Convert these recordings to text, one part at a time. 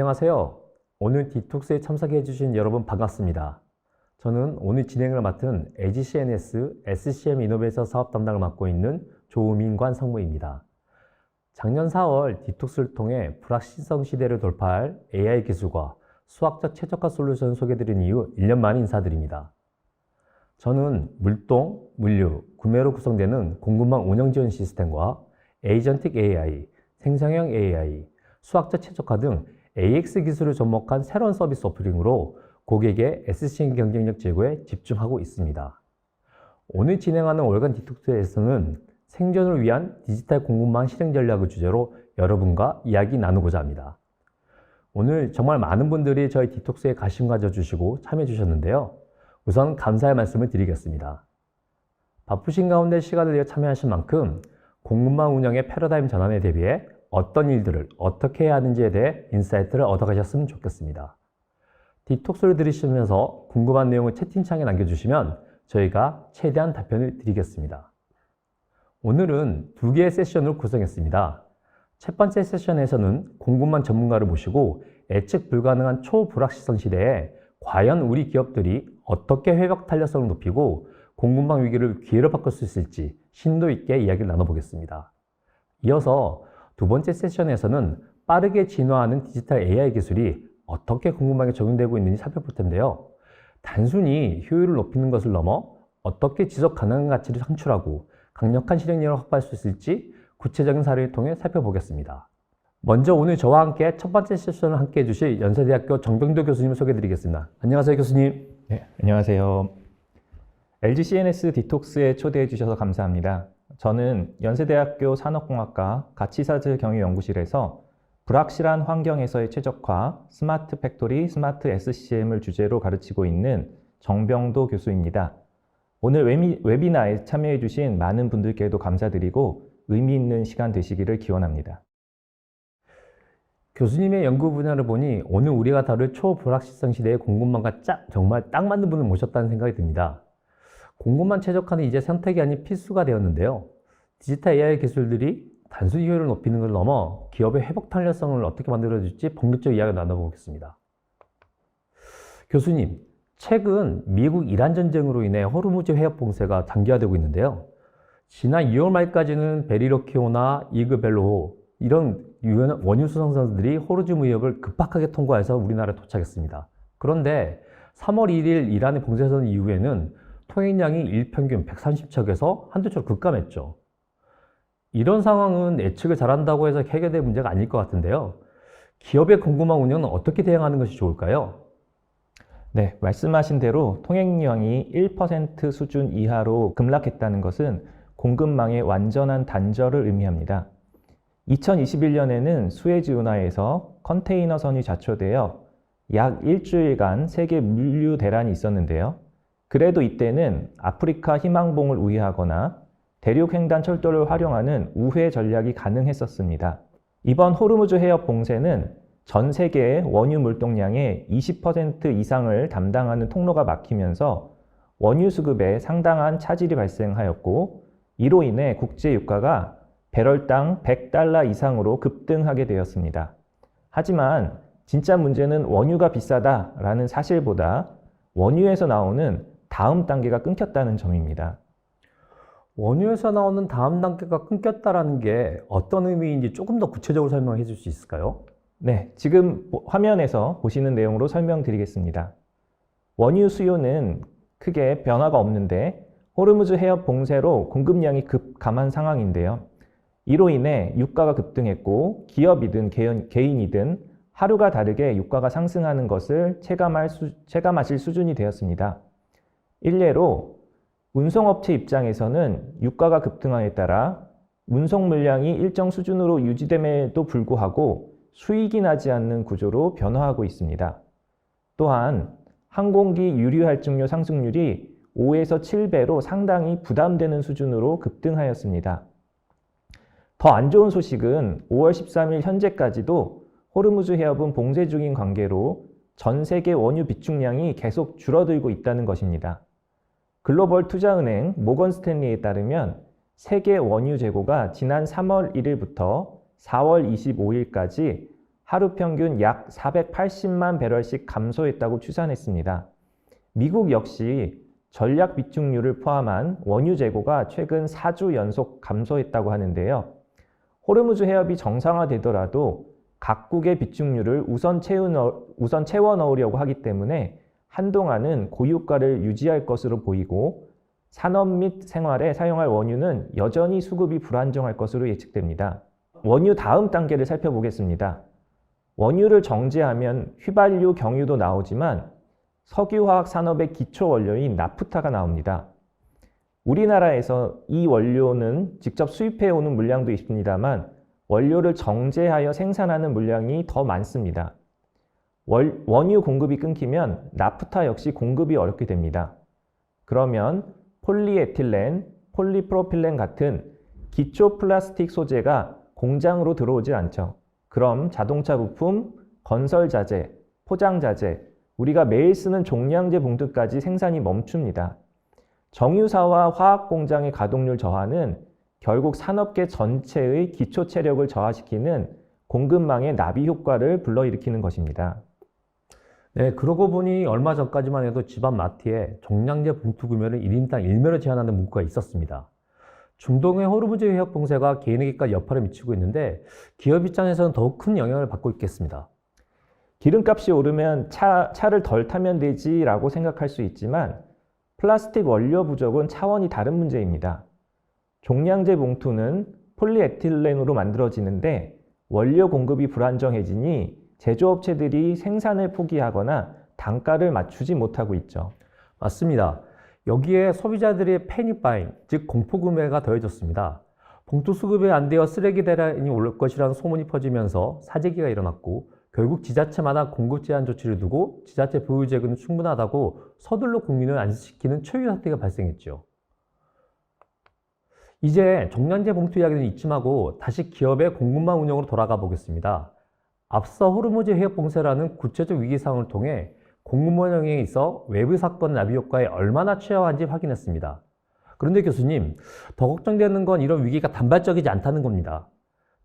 안녕하세요. 오늘 디톡스에 참석해 주신 여러분 반갑습니다. 저는 오늘 진행을 맡은 LGCNS SCM 이노베이션 사업 담당을 맡고 있는 조우민관 상무입니다. 작년 4월 디톡스를 통해 불확실성 시대를 돌파할 AI 기술과 수학적 최적화 솔루션을 소개드린 이후 1년 만에 인사드립니다. 저는 물동, 물류, 구매로 구성되는 공급망 운영 지원 시스템과 에이전틱 AI, 생성형 AI, 수학적 최적화 등 AX 기술을 접목한 새로운 서비스 오프닝으로 고객의 SCM 경쟁력 제고에 집중하고 있습니다. 오늘 진행하는 월간 디톡스에서는 생존을 위한 디지털 공급망 실행 전략을 주제로 여러분과 이야기 나누고자 합니다. 오늘 정말 많은 분들이 저희 디톡스에 관심 가져주시고 참여해 주셨는데요. 우선 감사의 말씀을 드리겠습니다. 바쁘신 가운데 시간을 내어 참여하신 만큼 공급망 운영의 패러다임 전환에 대비해 어떤 일들을 어떻게 해야 하는지에 대해 인사이트를 얻어가셨으면 좋겠습니다. 디톡스를 들으시면서 궁금한 내용을 채팅창에 남겨주시면 저희가 최대한 답변을 드리겠습니다. 오늘은 두 개의 세션을 구성했습니다. 첫 번째 세션에서는 공급망 전문가를 모시고 예측 불가능한 초불확실성 시대에 과연 우리 기업들이 어떻게 회복 탄력성을 높이고 공급망 위기를 기회로 바꿀 수 있을지 심도 있게 이야기를 나눠보겠습니다. 이어서 두 번째 세션에서는 빠르게 진화하는 디지털 AI 기술이 어떻게 공급망에 적용되고 있는지 살펴볼 텐데요. 단순히 효율을 높이는 것을 넘어 어떻게 지속 가능한 가치를 창출하고 강력한 실행력을 확보할 수 있을지 구체적인 사례를 통해 살펴보겠습니다. 먼저 오늘 저와 함께 첫 번째 세션을 함께 해주실 연세대학교 정병도 교수님을 소개해드리겠습니다. 안녕하세요, 교수님. 네, 안녕하세요. LGCNS 디톡스에 초대해 주셔서 감사합니다. 저는 연세대학교 산업공학과 가치사슬 경유연구실에서 불확실한 환경에서의 최적화, 스마트 팩토리, 스마트 SCM을 주제로 가르치고 있는 정병도 교수입니다. 오늘 웨비나에 참여해 주신 많은 분들께도 감사드리고 의미 있는 시간 되시기를 기원합니다. 교수님의 연구 분야를 보니 오늘 우리가 다룰 초불확실성 시대의 공급망과 정말 딱 맞는 분을 모셨다는 생각이 듭니다. 공급망 최적화는 이제 선택이 아닌 필수가 되었는데요. 디지털 AI 기술들이 단순히 효율을 높이는 걸 넘어 기업의 회복 탄력성을 어떻게 만들어줄지 본격적 이야기를 나눠보겠습니다. 교수님, 최근 미국 이란 전쟁으로 인해 호르무즈 해협 봉쇄가 장기화되고 있는데요. 지난 2월 말까지는 베리로키오나 이그벨로호 이런 유연한 원유 수송선들이 호르무즈 무역을 급박하게 통과해서 우리나라에 도착했습니다. 그런데 3월 1일 이란의 봉쇄선 이후에는 통행량이 일평균 130척에서 한두 척 급감했죠. 이런 상황은 예측을 잘한다고 해서 해결될 문제가 아닐 것 같은데요. 기업의 공급망 운영은 어떻게 대응하는 것이 좋을까요? 네, 말씀하신 대로 통행량이 1% 수준 이하로 급락했다는 것은 공급망의 완전한 단절을 의미합니다. 2021년에는 수에즈 운하에서 컨테이너선이 좌초되어 약 일주일간 세계 물류 대란이 있었는데요. 그래도 이때는 아프리카 희망봉을 우회하거나 대륙 횡단 철도를 활용하는 우회 전략이 가능했었습니다. 이번 호르무즈 해협 봉쇄는 전 세계의 원유 물동량의 20% 이상을 담당하는 통로가 막히면서 원유 수급에 상당한 차질이 발생하였고, 이로 인해 국제 유가가 배럴당 $100 이상으로 급등하게 되었습니다. 하지만 진짜 문제는 원유가 비싸다라는 사실보다 원유에서 나오는 다음 단계가 끊겼다는 점입니다. 원유에서 나오는 다음 단계가 끊겼다는 게 어떤 의미인지 조금 더 구체적으로 설명해 줄 수 있을까요? 네, 지금 화면에서 보시는 내용으로 설명드리겠습니다. 원유 수요는 크게 변화가 없는데 호르무즈 해협 봉쇄로 공급량이 급감한 상황인데요. 이로 인해 유가가 급등했고 기업이든 개인이든 하루가 다르게 유가가 상승하는 것을 체감하실 수준이 되었습니다. 일례로 운송업체 입장에서는 유가가 급등함에 따라 운송 물량이 일정 수준으로 유지됨에도 불구하고 수익이 나지 않는 구조로 변화하고 있습니다. 또한 항공기 유류할증료 상승률이 5에서 7배로 상당히 부담되는 수준으로 급등하였습니다. 더 안 좋은 소식은 5월 13일 현재까지도 호르무즈 해협은 봉쇄 중인 관계로 전 세계 원유 비축량이 계속 줄어들고 있다는 것입니다. 글로벌 투자은행 모건 스탠리에 따르면 세계 원유 재고가 지난 3월 1일부터 4월 25일까지 하루 평균 약 480만 배럴씩 감소했다고 추산했습니다. 미국 역시 전략 비축률을 포함한 원유 재고가 최근 4주 연속 감소했다고 하는데요. 호르무즈 해협이 정상화되더라도 각국의 비축률을 우선 채워 넣으려고 하기 때문에 한동안은 고유가를 유지할 것으로 보이고 산업 및 생활에 사용할 원유는 여전히 수급이 불안정할 것으로 예측됩니다. 원유 다음 단계를 살펴보겠습니다. 원유를 정제하면 휘발유, 경유도 나오지만 석유화학 산업의 기초 원료인 나프타가 나옵니다. 우리나라에서 이 원료는 직접 수입해오는 물량도 있습니다만 원료를 정제하여 생산하는 물량이 더 많습니다. 원유 공급이 끊기면 나프타 역시 공급이 어렵게 됩니다. 그러면 폴리에틸렌, 폴리프로필렌 같은 기초 플라스틱 소재가 공장으로 들어오지 않죠. 그럼 자동차 부품, 건설 자재, 포장 자재, 우리가 매일 쓰는 종량제 봉투까지 생산이 멈춥니다. 정유사와 화학 공장의 가동률 저하는 결국 산업계 전체의 기초 체력을 저하시키는 공급망의 나비 효과를 불러일으키는 것입니다. 네, 그러고 보니 얼마 전까지만 해도 집안 마트에 종량제 봉투 구매를 1인당 1매로 제한하는 문구가 있었습니다. 중동의 호르무즈 해협 봉쇄가 개인에게까지 여파를 미치고 있는데 기업 입장에서는 더욱 큰 영향을 받고 있겠습니다. 기름값이 오르면 차를 덜 타면 되지라고 생각할 수 있지만 플라스틱 원료 부족은 차원이 다른 문제입니다. 종량제 봉투는 폴리에틸렌으로 만들어지는데 원료 공급이 불안정해지니 제조업체들이 생산을 포기하거나 단가를 맞추지 못하고 있죠. 맞습니다. 여기에 소비자들의 패닉 바잉, 즉 공포 구매가 더해졌습니다. 봉투 수급이 안 되어 쓰레기 대란이 올 것이라는 소문이 퍼지면서 사재기가 일어났고 결국 지자체마다 공급 제한 조치를 두고 지자체 보유 재고는 충분하다고 서둘러 국민을 안심시키는 초유 사태가 발생했죠. 이제 종량제 봉투 이야기는 이쯤하고 다시 기업의 공급망 운영으로 돌아가 보겠습니다. 앞서 호르무즈 해협 봉쇄라는 구체적 위기 상황을 통해 공급망 운영에 있어 외부 사건 나비 효과에 얼마나 취약한지 확인했습니다. 그런데 교수님, 더 걱정되는 건 이런 위기가 단발적이지 않다는 겁니다.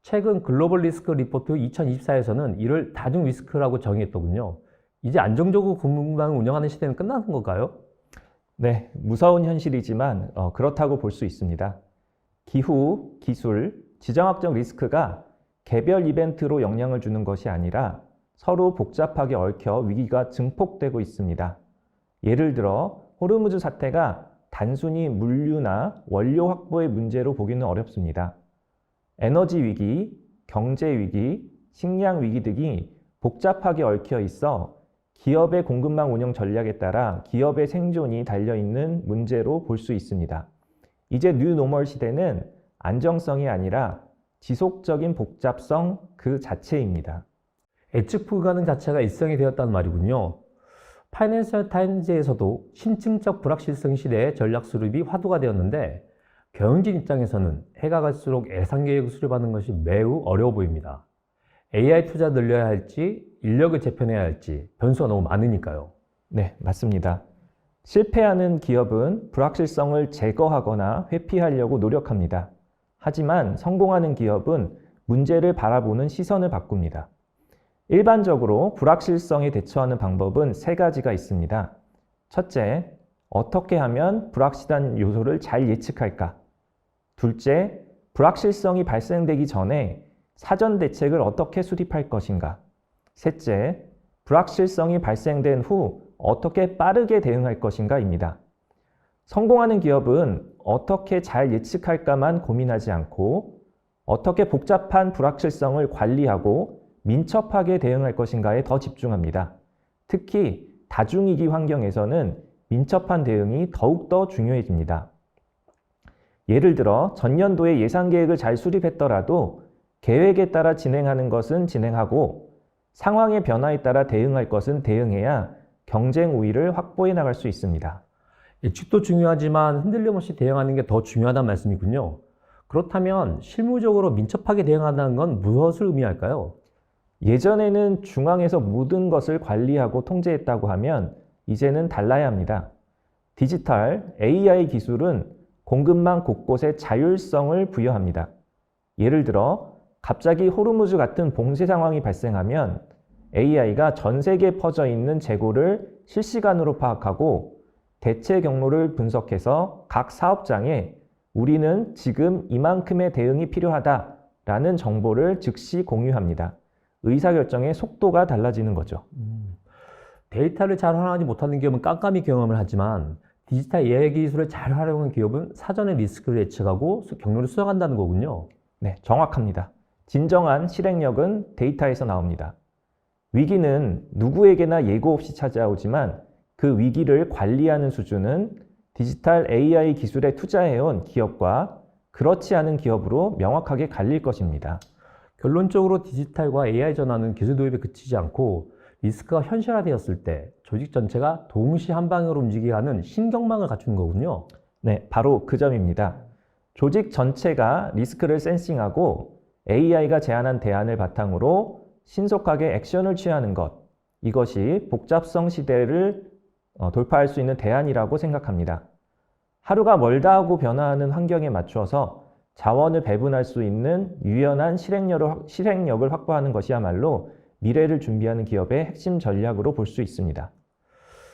최근 글로벌 리스크 리포트 2024에서는 이를 다중 리스크라고 정의했더군요. 이제 안정적으로 공급망을 운영하는 시대는 끝나는 건가요? 네, 무서운 현실이지만 그렇다고 볼 수 있습니다. 기후, 기술, 지정학적 리스크가 개별 이벤트로 영향을 주는 것이 아니라 서로 복잡하게 얽혀 위기가 증폭되고 있습니다. 예를 들어 호르무즈 사태가 단순히 물류나 원료 확보의 문제로 보기는 어렵습니다. 에너지 위기, 경제 위기, 식량 위기 등이 복잡하게 얽혀 있어 기업의 공급망 운영 전략에 따라 기업의 생존이 달려있는 문제로 볼 수 있습니다. 이제 뉴 노멀 시대는 안정성이 아니라 지속적인 복잡성 그 자체입니다. 예측 불가능 자체가 일상이 되었다는 말이군요. 파이낸셜 타임즈에서도 심층적 불확실성 시대의 전략 수립이 화두가 되었는데 경영진 입장에서는 해가 갈수록 예산 계획을 수립하는 것이 매우 어려워 보입니다. AI 투자 늘려야 할지 인력을 재편해야 할지 변수가 너무 많으니까요. 네, 맞습니다. 실패하는 기업은 불확실성을 제거하거나 회피하려고 노력합니다. 하지만 성공하는 기업은 문제를 바라보는 시선을 바꿉니다. 일반적으로 불확실성에 대처하는 방법은 세 가지가 있습니다. 첫째, 어떻게 하면 불확실한 요소를 잘 예측할까? 둘째, 불확실성이 발생되기 전에 사전 대책을 어떻게 수립할 것인가? 셋째, 불확실성이 발생된 후 어떻게 빠르게 대응할 것인가입니다. 성공하는 기업은 어떻게 잘 예측할까만 고민하지 않고 어떻게 복잡한 불확실성을 관리하고 민첩하게 대응할 것인가에 더 집중합니다. 특히 다중위기 환경에서는 민첩한 대응이 더욱더 중요해집니다. 예를 들어 전년도에 예산 계획을 잘 수립했더라도 계획에 따라 진행하는 것은 진행하고 상황의 변화에 따라 대응할 것은 대응해야 경쟁 우위를 확보해 나갈 수 있습니다. 예측도 중요하지만 흔들림 없이 대응하는 게 더 중요하다는 말씀이군요. 그렇다면 실무적으로 민첩하게 대응한다는 건 무엇을 의미할까요? 예전에는 중앙에서 모든 것을 관리하고 통제했다고 하면 이제는 달라야 합니다. 디지털, AI 기술은 공급망 곳곳에 자율성을 부여합니다. 예를 들어 갑자기 호르무즈 같은 봉쇄 상황이 발생하면 AI가 전 세계에 퍼져 있는 재고를 실시간으로 파악하고 대체 경로를 분석해서 각 사업장에 우리는 지금 이만큼의 대응이 필요하다라는 정보를 즉시 공유합니다. 의사결정의 속도가 달라지는 거죠. 데이터를 잘 활용하지 못하는 기업은 깜깜이 경험을 하지만 디지털 AI 기술을 잘 활용한 기업은 사전에 리스크를 예측하고 경로를 수정한다는 거군요. 네, 정확합니다. 진정한 실행력은 데이터에서 나옵니다. 위기는 누구에게나 예고 없이 찾아오지만 그 위기를 관리하는 수준은 디지털 AI 기술에 투자해온 기업과 그렇지 않은 기업으로 명확하게 갈릴 것입니다. 결론적으로 디지털과 AI 전환은 기술 도입에 그치지 않고 리스크가 현실화되었을 때 조직 전체가 동시 한 방향으로 움직이게 하는 신경망을 갖추는 거군요. 네, 바로 그 점입니다. 조직 전체가 리스크를 센싱하고 AI가 제안한 대안을 바탕으로 신속하게 액션을 취하는 것, 이것이 복잡성 시대를 돌파할 수 있는 대안이라고 생각합니다. 하루가 멀다 하고 변화하는 환경에 맞추어서 자원을 배분할 수 있는 유연한 실행력을 확보하는 것이야말로 미래를 준비하는 기업의 핵심 전략으로 볼 수 있습니다.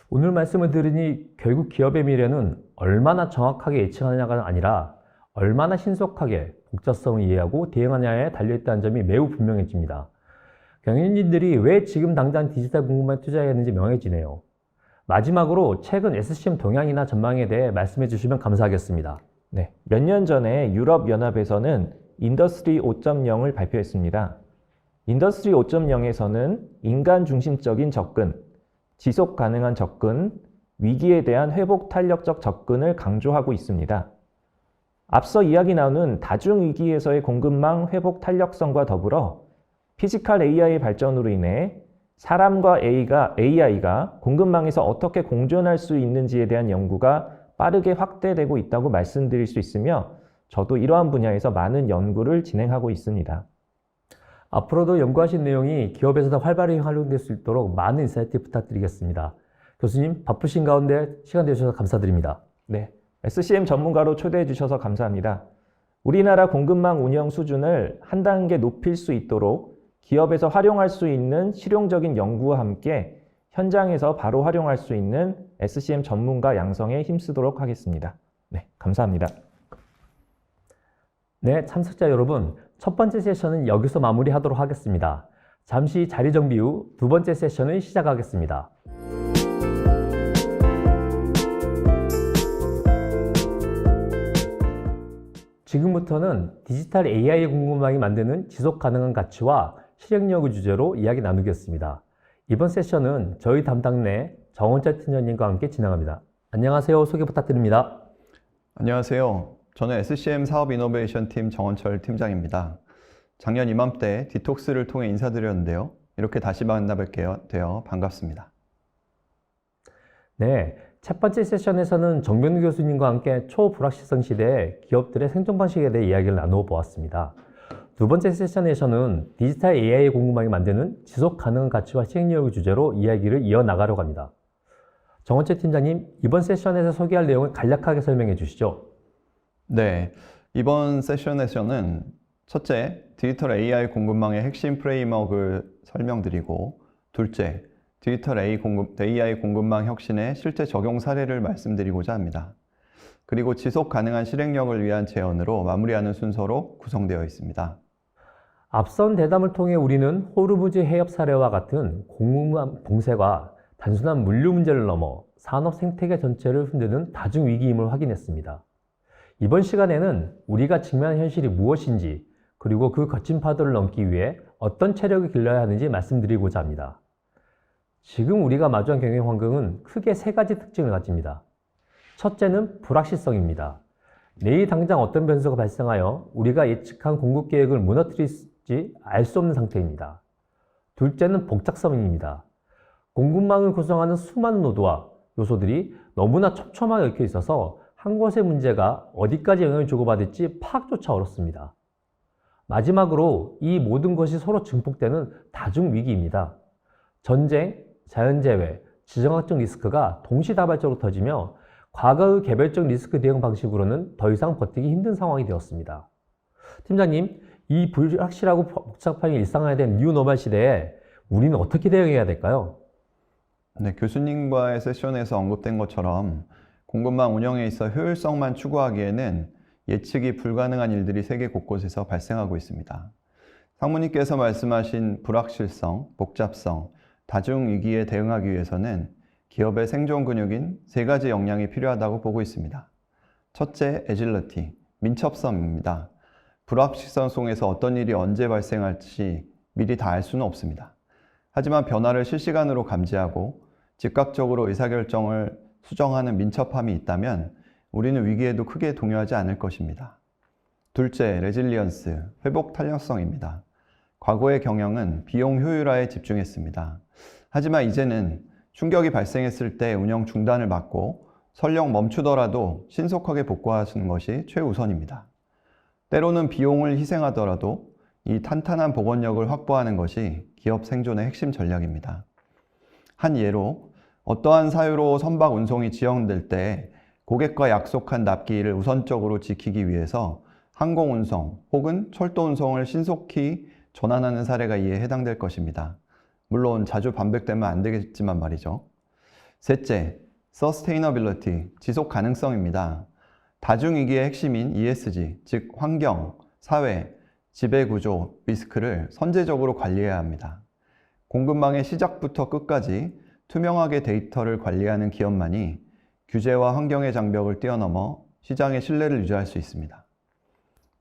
오늘 말씀을 들으니 결국 기업의 미래는 얼마나 정확하게 예측하느냐가 아니라 얼마나 신속하게 복잡성을 이해하고 대응하냐에 달려있다는 점이 매우 분명해집니다. 경영진들이 왜 지금 당장 디지털 공급망에 투자해야 하는지 명해지네요. 마지막으로 최근 SCM 동향이나 전망에 대해 말씀해 주시면 감사하겠습니다. 네, 몇 년 전에 유럽연합에서는 인더스트리 5.0을 발표했습니다. 인더스트리 5.0에서는 인간 중심적인 접근, 지속 가능한 접근, 위기에 대한 회복 탄력적 접근을 강조하고 있습니다. 앞서 이야기 나눈 다중위기에서의 공급망 회복 탄력성과 더불어 피지컬 AI 발전으로 인해 사람과 AI가 공급망에서 어떻게 공존할 수 있는지에 대한 연구가 빠르게 확대되고 있다고 말씀드릴 수 있으며 저도 이러한 분야에서 많은 연구를 진행하고 있습니다. 앞으로도 연구하신 내용이 기업에서도 활발히 활용될 수 있도록 많은 인사이트 부탁드리겠습니다. 교수님, 바쁘신 가운데 시간 내주셔서 감사드립니다. 네, SCM 전문가로 초대해 주셔서 감사합니다. 우리나라 공급망 운영 수준을 한 단계 높일 수 있도록 기업에서 활용할 수 있는 실용적인 연구와 함께 현장에서 바로 활용할 수 있는 SCM 전문가 양성에 힘쓰도록 하겠습니다. 네, 감사합니다. 네, 참석자 여러분, 첫 번째 세션은 여기서 마무리하도록 하겠습니다. 잠시 자리 정비 후 두 번째 세션을 시작하겠습니다. 지금부터는 디지털 AI 공급망이 만드는 지속 가능한 가치와 실행력을 주제로 이야기 나누겠습니다. 이번 세션은 저희 담당 내 정원철 팀장님과 함께 진행합니다. 안녕하세요. 소개 부탁드립니다. 안녕하세요. 저는 SCM 사업 이노베이션 팀 정원철 팀장입니다. 작년 이맘때 디톡스를 통해 인사드렸는데요. 이렇게 다시 만나뵙게 되어 반갑습니다. 네, 첫 번째 세션에서는 정병규 교수님과 함께 초불확실성 시대의 기업들의 생존 방식에 대해 이야기를 나누어 보았습니다. 두 번째 세션에서는 디지털 AI 공급망이 만드는 지속 가능한 가치와 실행력을 주제로 이야기를 이어나가려고 합니다. 정원철 팀장님, 이번 세션에서 소개할 내용을 간략하게 설명해 주시죠. 네, 이번 세션에서는 첫째, 디지털 AI 공급망의 핵심 프레임워크를 설명드리고 둘째, 디지털 AI 공급망 혁신의 실제 적용 사례를 말씀드리고자 합니다. 그리고 지속 가능한 실행력을 위한 제언으로 마무리하는 순서로 구성되어 있습니다. 앞선 대담을 통해 우리는 호르무즈 해협 사례와 같은 공급망 봉쇄가 단순한 물류 문제를 넘어 산업 생태계 전체를 흔드는 다중위기임을 확인했습니다. 이번 시간에는 우리가 직면한 현실이 무엇인지 그리고 그 거친 파도를 넘기 위해 어떤 체력을 길러야 하는지 말씀드리고자 합니다. 지금 우리가 마주한 경영 환경은 크게 세 가지 특징을 가집니다. 첫째는 불확실성입니다. 내일 당장 어떤 변수가 발생하여 우리가 예측한 공급 계획을 무너뜨릴지 알 수 없는 상태입니다. 둘째는 복잡성입니다. 공급망을 구성하는 수많은 노드와 요소들이 너무나 촘촘하게 얽혀 있어서 한 곳의 문제가 어디까지 영향을 주고받을지 파악조차 어렵습니다. 마지막으로 이 모든 것이 서로 증폭되는 다중위기입니다. 전쟁, 자연재해, 지정학적 리스크가 동시다발적으로 터지며 과거의 개별적 리스크 대응 방식으로는 더 이상 버티기 힘든 상황이 되었습니다. 팀장님, 이 불확실하고 복잡하게 일상화된 뉴 노멀 시대에 우리는 어떻게 대응해야 될까요? 네, 교수님과의 세션에서 언급된 것처럼 공급망 운영에 있어 효율성만 추구하기에는 예측이 불가능한 일들이 세계 곳곳에서 발생하고 있습니다. 상무님께서 말씀하신 불확실성, 복잡성, 다중위기에 대응하기 위해서는 기업의 생존 근육인 세 가지 역량이 필요하다고 보고 있습니다. 첫째, 애질리티, 민첩성입니다. 불확실성 속에서 어떤 일이 언제 발생할지 미리 다 알 수는 없습니다. 하지만 변화를 실시간으로 감지하고 즉각적으로 의사결정을 수정하는 민첩함이 있다면 우리는 위기에도 크게 동요하지 않을 것입니다. 둘째, 레질리언스, 회복 탄력성입니다. 과거의 경영은 비용 효율화에 집중했습니다. 하지만 이제는 충격이 발생했을 때 운영 중단을 막고 설령 멈추더라도 신속하게 복구하시는 것이 최우선입니다. 때로는 비용을 희생하더라도 이 탄탄한 복원력을 확보하는 것이 기업 생존의 핵심 전략입니다. 한 예로 어떠한 사유로 선박 운송이 지연될 때 고객과 약속한 납기일을 우선적으로 지키기 위해서 항공운송 혹은 철도운송을 신속히 전환하는 사례가 이에 해당될 것입니다. 물론 자주 반복되면 안 되겠지만 말이죠. 셋째, Sustainability, 지속 가능성입니다. 다중위기의 핵심인 ESG, 즉 환경, 사회, 지배구조, 리스크를 선제적으로 관리해야 합니다. 공급망의 시작부터 끝까지 투명하게 데이터를 관리하는 기업만이 규제와 환경의 장벽을 뛰어넘어 시장의 신뢰를 유지할 수 있습니다.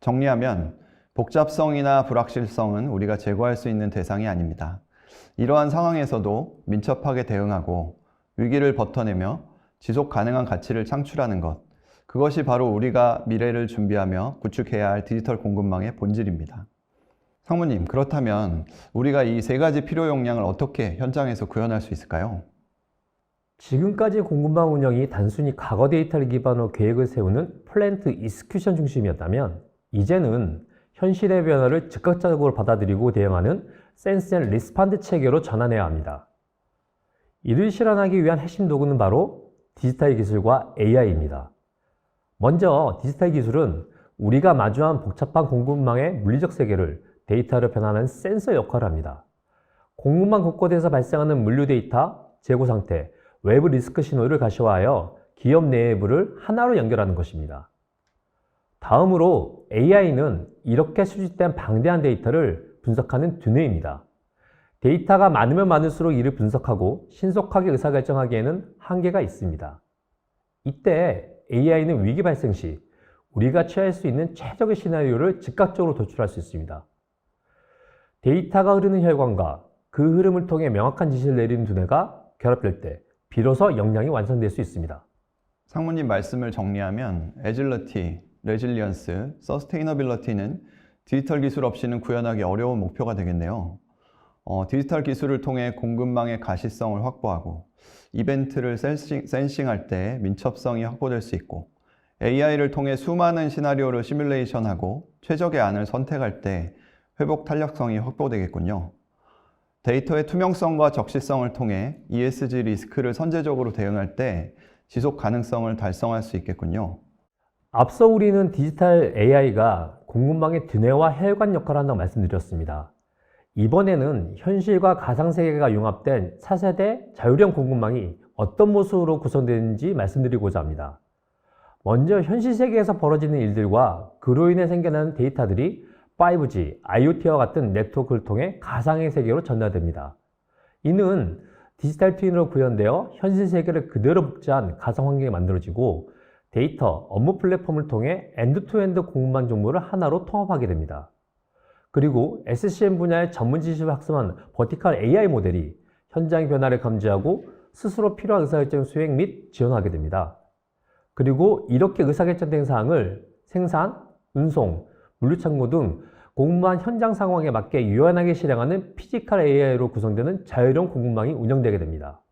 정리하면 복잡성이나 불확실성은 우리가 제거할 수 있는 대상이 아닙니다. 이러한 상황에서도 민첩하게 대응하고 위기를 버텨내며 지속 가능한 가치를 창출하는 것, 그것이 바로 우리가 미래를 준비하며 구축해야 할 디지털 공급망의 본질입니다. 상무님, 그렇다면 우리가 이 세 가지 필요 역량을 어떻게 현장에서 구현할 수 있을까요? 지금까지 공급망 운영이 단순히 과거 데이터를 기반으로 계획을 세우는 플랜트 이스큐션 중심이었다면 이제는 현실의 변화를 즉각적으로 받아들이고 대응하는 센스 앤 리스판드 체계로 전환해야 합니다. 이를 실현하기 위한 핵심 도구는 바로 디지털 기술과 AI입니다. 먼저 디지털 기술은 우리가 마주한 복잡한 공급망의 물리적 세계를 데이터로 변환하는 센서 역할을 합니다. 공급망 곳곳에서 발생하는 물류 데이터, 재고 상태, 외부 리스크 신호를 가시화하여 기업 내부를 하나로 연결하는 것입니다. 다음으로 AI는 이렇게 수집된 방대한 데이터를 분석하는 두뇌입니다. 데이터가 많으면 많을수록 이를 분석하고 신속하게 의사결정하기에는 한계가 있습니다. 이때 AI는 위기 발생 시 우리가 취할 수 있는 최적의 시나리오를 즉각적으로 도출할 수 있습니다. 데이터가 흐르는 혈관과 그 흐름을 통해 명확한 지시를 내리는 두뇌가 결합될 때 비로소 역량이 완성될 수 있습니다. 상무님 말씀을 정리하면 애질리티, 레질리언스, 서스테이너빌리티는 디지털 기술 없이는 구현하기 어려운 목표가 되겠네요. 디지털 기술을 통해 공급망의 가시성을 확보하고 이벤트를 센싱할 때 민첩성이 확보될 수 있고 AI를 통해 수많은 시나리오를 시뮬레이션하고 최적의 안을 선택할 때 회복 탄력성이 확보되겠군요. 데이터의 투명성과 적시성을 통해 ESG 리스크를 선제적으로 대응할 때 지속 가능성을 달성할 수 있겠군요. 앞서 우리는 디지털 AI가 공급망의 두뇌와 혈관 역할을 한다고 말씀드렸습니다. 이번에는 현실과 가상세계가 융합된 차세대 자율형 공급망이 어떤 모습으로 구성되는지 말씀드리고자 합니다. 먼저 현실 세계에서 벌어지는 일들과 그로 인해 생겨나는 데이터들이 5G, IoT와 같은 네트워크를 통해 가상의 세계로 전달됩니다. 이는 디지털 트윈으로 구현되어 현실 세계를 그대로 복제한 가상 환경이 만들어지고 데이터, 업무 플랫폼을 통해 엔드-투-엔드 공급망 정보를 하나로 통합하게 됩니다. 그리고 SCM 분야의 전문 지식을 학습한 버티컬 AI 모델이 현장의 변화를 감지하고 스스로 필요한 의사결정 수행 및 지원하게 됩니다. 그리고 이렇게 의사결정된 사항을 생산, 운송, 물류창고 등 공급망 현장 상황에 맞게 유연하게 실행하는 피지컬 AI로 구성되는 자율형 공급망이 운영되게 됩니다.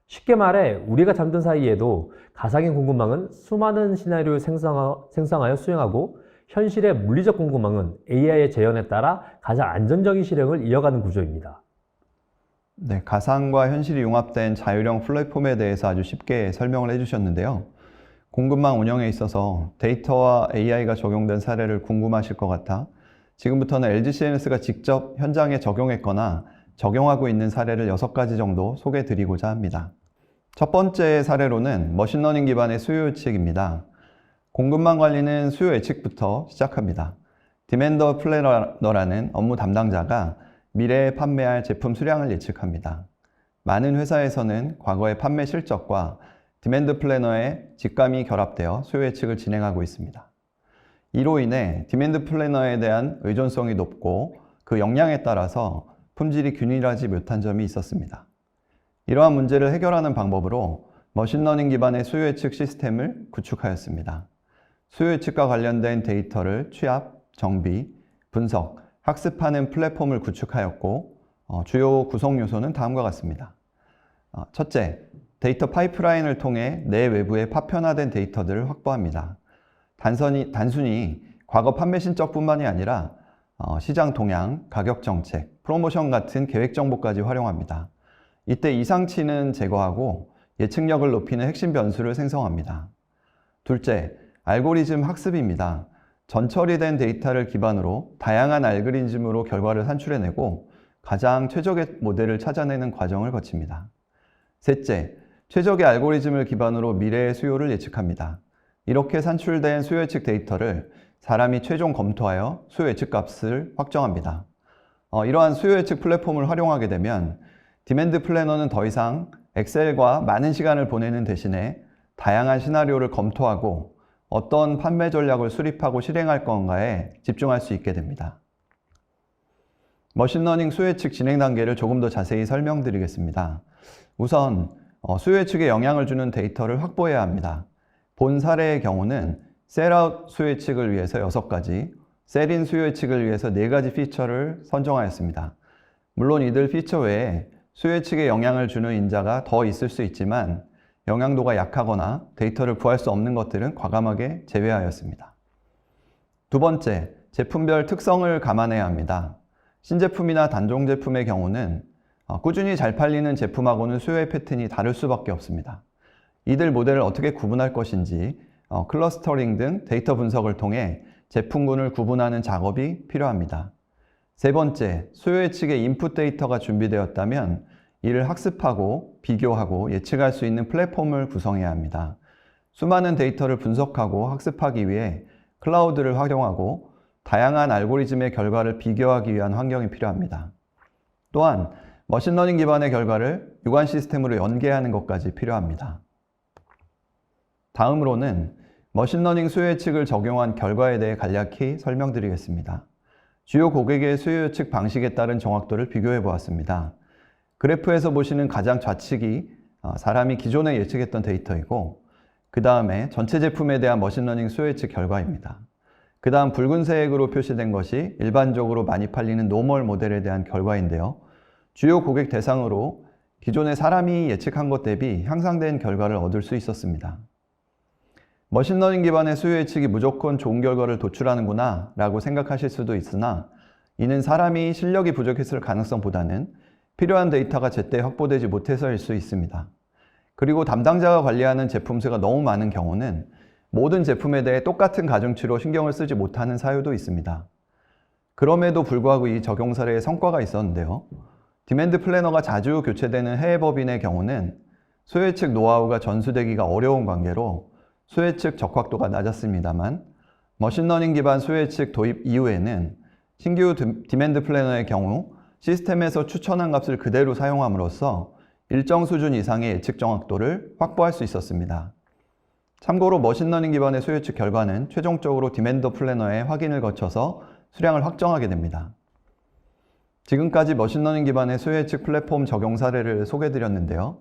쉽게 말해 우리가 잠든 사이에도 가상의 공급망은 수많은 시나리오를 생성하여 수행하고 현실의 물리적 공급망은 AI의 재현에 따라 가장 안정적인 실행을 이어가는 구조입니다. 네, 가상과 현실이 융합된 자율형 플랫폼에 대해서 아주 쉽게 설명을 해주셨는데요. 공급망 운영에 있어서 데이터와 AI가 적용된 사례를 궁금하실 것 같아 지금부터는 LG CNS가 직접 현장에 적용했거나 적용하고 있는 사례를 6가지 정도 소개해 드리고자 합니다. 첫 번째 사례로는 머신러닝 기반의 수요 예측입니다. 공급망 관리는 수요 예측부터 시작합니다. 디맨드 플래너라는 업무 담당자가 미래에 판매할 제품 수량을 예측합니다. 많은 회사에서는 과거의 판매 실적과 디맨드 플래너의 직감이 결합되어 수요 예측을 진행하고 있습니다. 이로 인해 디맨드 플래너에 대한 의존성이 높고 그 역량에 따라서 품질이 균일하지 못한 점이 있었습니다. 이러한 문제를 해결하는 방법으로 머신러닝 기반의 수요 예측 시스템을 구축하였습니다. 수요 예측과 관련된 데이터를 취합, 정비, 분석, 학습하는 플랫폼을 구축하였고 주요 구성 요소는 다음과 같습니다. 첫째, 데이터 파이프라인을 통해 내 외부에 파편화된 데이터들을 확보합니다. 단순히 과거 판매 실적뿐만이 아니라 시장 동향, 가격 정책, 프로모션 같은 계획 정보까지 활용합니다. 이때 이상치는 제거하고 예측력을 높이는 핵심 변수를 생성합니다. 둘째, 알고리즘 학습입니다. 전처리된 데이터를 기반으로 다양한 알고리즘으로 결과를 산출해내고 가장 최적의 모델을 찾아내는 과정을 거칩니다. 셋째, 최적의 알고리즘을 기반으로 미래의 수요를 예측합니다. 이렇게 산출된 수요 예측 데이터를 사람이 최종 검토하여 수요 예측 값을 확정합니다. 이러한 수요 예측 플랫폼을 활용하게 되면 디맨드 플래너는 더 이상 엑셀과 많은 시간을 보내는 대신에 다양한 시나리오를 검토하고 어떤 판매 전략을 수립하고 실행할 건가에 집중할 수 있게 됩니다. 머신러닝 수요 예측 진행 단계를 조금 더 자세히 설명드리겠습니다. 우선 수요 예측에 영향을 주는 데이터를 확보해야 합니다. 본 사례의 경우는 셀아웃 수요 예측을 위해서 6가지, 셀인 수요 예측을 위해서 4가지 피처를 선정하였습니다. 물론 이들 피처 외에 수요 예측에 영향을 주는 인자가 더 있을 수 있지만 영향도가 약하거나 데이터를 구할 수 없는 것들은 과감하게 제외하였습니다. 두 번째, 제품별 특성을 감안해야 합니다. 신제품이나 단종 제품의 경우는 꾸준히 잘 팔리는 제품하고는 수요의 패턴이 다를 수밖에 없습니다. 이들 모델을 어떻게 구분할 것인지 클러스터링 등 데이터 분석을 통해 제품군을 구분하는 작업이 필요합니다. 세 번째, 수요 예측의 인풋 데이터가 준비되었다면 이를 학습하고 비교하고 예측할 수 있는 플랫폼을 구성해야 합니다. 수많은 데이터를 분석하고 학습하기 위해 클라우드를 활용하고 다양한 알고리즘의 결과를 비교하기 위한 환경이 필요합니다. 또한 머신러닝 기반의 결과를 유관 시스템으로 연계하는 것까지 필요합니다. 다음으로는 머신러닝 수요 예측을 적용한 결과에 대해 간략히 설명드리겠습니다. 주요 고객의 수요 예측 방식에 따른 정확도를 비교해 보았습니다. 그래프에서 보시는 가장 좌측이 사람이 기존에 예측했던 데이터이고 그 다음에 전체 제품에 대한 머신러닝 수요 예측 결과입니다. 그 다음 붉은색으로 표시된 것이 일반적으로 많이 팔리는 노멀 모델에 대한 결과인데요. 주요 고객 대상으로 기존에 사람이 예측한 것 대비 향상된 결과를 얻을 수 있었습니다. 머신러닝 기반의 수요 예측이 무조건 좋은 결과를 도출하는구나 라고 생각하실 수도 있으나 이는 사람이 실력이 부족했을 가능성보다는 필요한 데이터가 제때 확보되지 못해서일 수 있습니다. 그리고 담당자가 관리하는 제품 수가 너무 많은 경우는 모든 제품에 대해 똑같은 가중치로 신경을 쓰지 못하는 사유도 있습니다. 그럼에도 불구하고 이 적용 사례에 성과가 있었는데요. 디맨드 플래너가 자주 교체되는 해외 법인의 경우는 수요 예측 노하우가 전수되기가 어려운 관계로 수요 예측 적확도가 낮았습니다만 머신러닝 기반 수요 예측 도입 이후에는 신규 디맨드 플래너의 경우 시스템에서 추천한 값을 그대로 사용함으로써 일정 수준 이상의 예측 정확도를 확보할 수 있었습니다. 참고로 머신러닝 기반의 수요 예측 결과는 최종적으로 디맨드 플래너의 확인을 거쳐서 수량을 확정하게 됩니다. 지금까지 머신러닝 기반의 수요 예측 플랫폼 적용 사례를 소개해드렸는데요.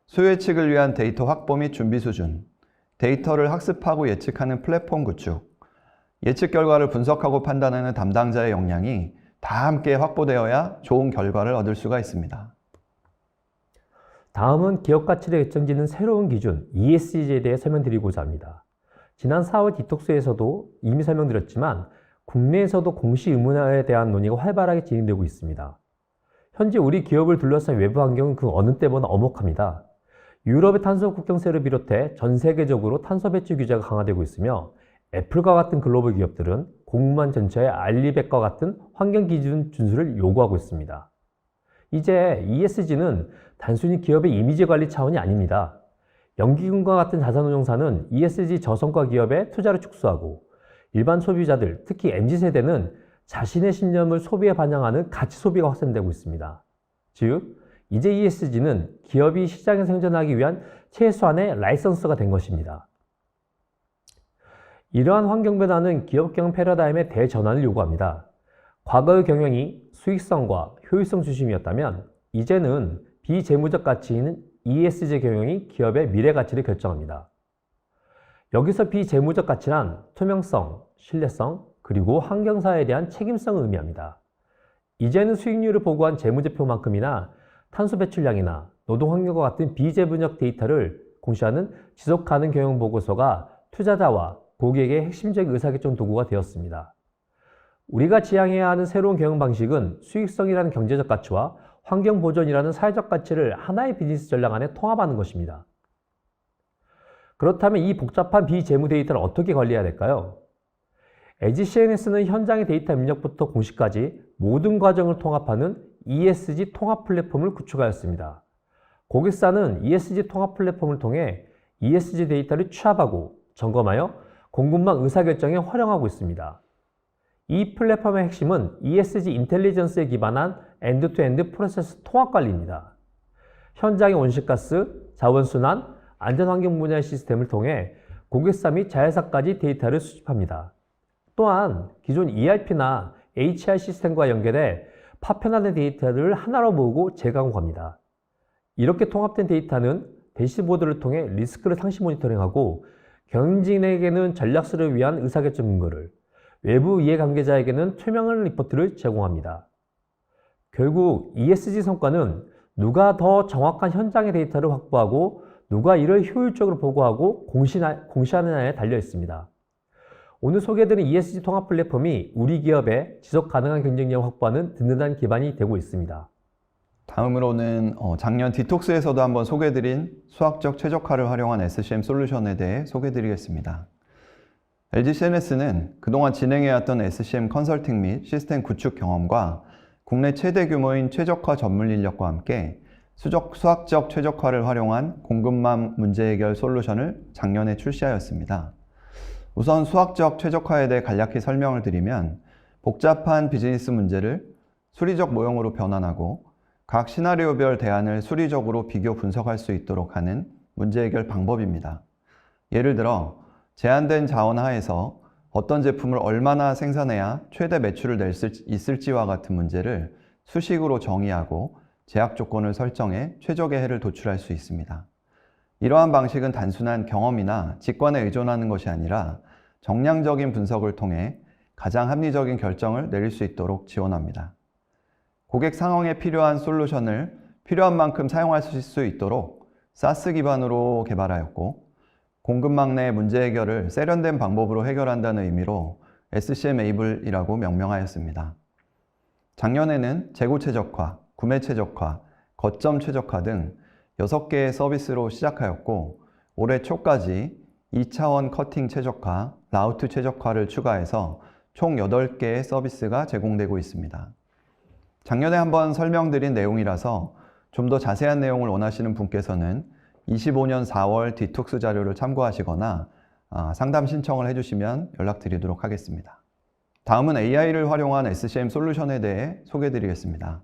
수요 예측을 위한 데이터 확보 및 준비 수준, 데이터를 학습하고 예측하는 플랫폼 구축, 예측 결과를 분석하고 판단하는 담당자의 역량이 다 함께 확보되어야 좋은 결과를 얻을 수가 있습니다. 다음은 기업 가치를 결정짓는 새로운 기준 ESG에 대해 설명드리고자 합니다. 지난 4월 디톡스에서도 이미 설명드렸지만 국내에서도 공시 의무화에 대한 논의가 활발하게 진행되고 있습니다. 현재 우리 기업을 둘러싼 외부 환경은 그 어느 때보다 엄혹합니다. 유럽의 탄소 국경세를 비롯해 전 세계적으로 탄소 배출 규제가 강화되고 있으며 애플과 같은 글로벌 기업들은 공무원 전체의 알리백과 같은 환경 기준 준수를 요구하고 있습니다. 이제 ESG는 단순히 기업의 이미지 관리 차원이 아닙니다. 연기금과 같은 자산운용사는 ESG 저성과 기업의 투자를 축소하고 일반 소비자들, 특히 MZ세대는 자신의 신념을 소비에 반영하는 가치 소비가 확산되고 있습니다. 즉, 이제 ESG는 기업이 시장에 생존하기 위한 최소한의 라이선스가 된 것입니다. 이러한 환경 변화는 기업 경영 패러다임의 대전환을 요구합니다. 과거의 경영이 수익성과 효율성 중심이었다면 이제는 비재무적 가치인 ESG 경영이 기업의 미래 가치를 결정합니다. 여기서 비재무적 가치란 투명성, 신뢰성, 그리고 환경사회에 대한 책임성을 의미합니다. 이제는 수익률을 보고한 재무제표만큼이나 탄소 배출량이나 노동 환경과 같은 비재무적 데이터를 공시하는 지속가능 경영 보고서가 투자자와 고객의 핵심적인 의사결정 도구가 되었습니다. 우리가 지향해야 하는 새로운 경영 방식은 수익성이라는 경제적 가치와 환경 보존이라는 사회적 가치를 하나의 비즈니스 전략 안에 통합하는 것입니다. 그렇다면 이 복잡한 비재무 데이터를 어떻게 관리해야 될까요? 에지 CNS는 현장의 데이터 입력부터 공시까지 모든 과정을 통합하는 ESG 통합 플랫폼을 구축하였습니다. 고객사는 ESG 통합 플랫폼을 통해 ESG 데이터를 취합하고 점검하여 공급망 의사결정에 활용하고 있습니다. 이 플랫폼의 핵심은 ESG 인텔리전스에 기반한 엔드-투-엔드 프로세스 통합 관리입니다. 현장의 온실가스, 자원순환, 안전환경 분야의 시스템을 통해 고객사 및 자회사까지 데이터를 수집합니다. 또한 기존 ERP나 HR 시스템과 연결해 파편화된 데이터를 하나로 모으고 재가공합니다. 이렇게 통합된 데이터는 대시보드를 통해 리스크를 상시 모니터링하고 경영진에게는 전략수를 위한 의사결정 근거를, 외부 이해관계자에게는 투명한 리포트를 제공합니다. 결국 ESG 성과는 누가 더 정확한 현장의 데이터를 확보하고 누가 이를 효율적으로 보고하고 공시하느냐에 달려 있습니다. 오늘 소개해드린 ESG 통합 플랫폼이 우리 기업의 지속 가능한 경쟁력을 확보하는 든든한 기반이 되고 있습니다. 다음으로는 작년 디톡스에서도 한번 소개해드린 수학적 최적화를 활용한 SCM 솔루션에 대해 소개해드리겠습니다. LG CNS는 그동안 진행해왔던 SCM 컨설팅 및 시스템 구축 경험과 국내 최대 규모인 최적화 전문 인력과 함께 수학적 최적화를 활용한 공급망 문제 해결 솔루션을 작년에 출시하였습니다. 우선 수학적 최적화에 대해 간략히 설명을 드리면 복잡한 비즈니스 문제를 수리적 모형으로 변환하고 각 시나리오별 대안을 수리적으로 비교 분석할 수 있도록 하는 문제 해결 방법입니다. 예를 들어 제한된 자원 하에서 어떤 제품을 얼마나 생산해야 최대 매출을 낼 수 있을지와 같은 문제를 수식으로 정의하고 제약 조건을 설정해 최적의 해를 도출할 수 있습니다. 이러한 방식은 단순한 경험이나 직관에 의존하는 것이 아니라 정량적인 분석을 통해 가장 합리적인 결정을 내릴 수 있도록 지원합니다. 고객 상황에 필요한 솔루션을 필요한 만큼 사용하실 수 있도록 SaaS 기반으로 개발하였고 공급망 내 문제 해결을 세련된 방법으로 해결한다는 의미로 SCM Able이라고 명명하였습니다. 작년에는 재고 최적화, 구매 최적화, 거점 최적화 등 6개의 서비스로 시작하였고 올해 초까지 2차원 커팅 최적화, 라우트 최적화를 추가해서 총 8개의 서비스가 제공되고 있습니다. 작년에 한번 설명드린 내용이라서 좀 더 자세한 내용을 원하시는 분께서는 25년 4월 디톡스 자료를 참고하시거나 상담 신청을 해주시면 연락드리도록 하겠습니다. 다음은 AI를 활용한 SCM 솔루션에 대해 소개해드리겠습니다.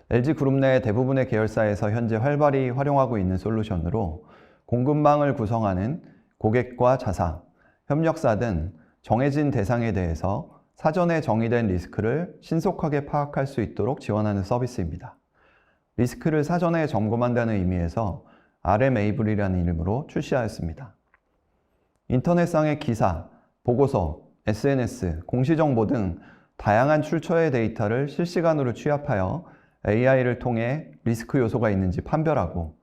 LG그룹 내 대부분의 계열사에서 현재 활발히 활용하고 있는 솔루션으로 공급망을 구성하는 고객과 자사, 협력사 등 정해진 대상에 대해서 사전에 정의된 리스크를 신속하게 파악할 수 있도록 지원하는 서비스입니다. 리스크를 사전에 점검한다는 의미에서 RM Able이라는 이름으로 출시하였습니다. 인터넷상의 기사, 보고서, SNS, 공시정보 등 다양한 출처의 데이터를 실시간으로 취합하여 AI를 통해 리스크 요소가 있는지 판별하고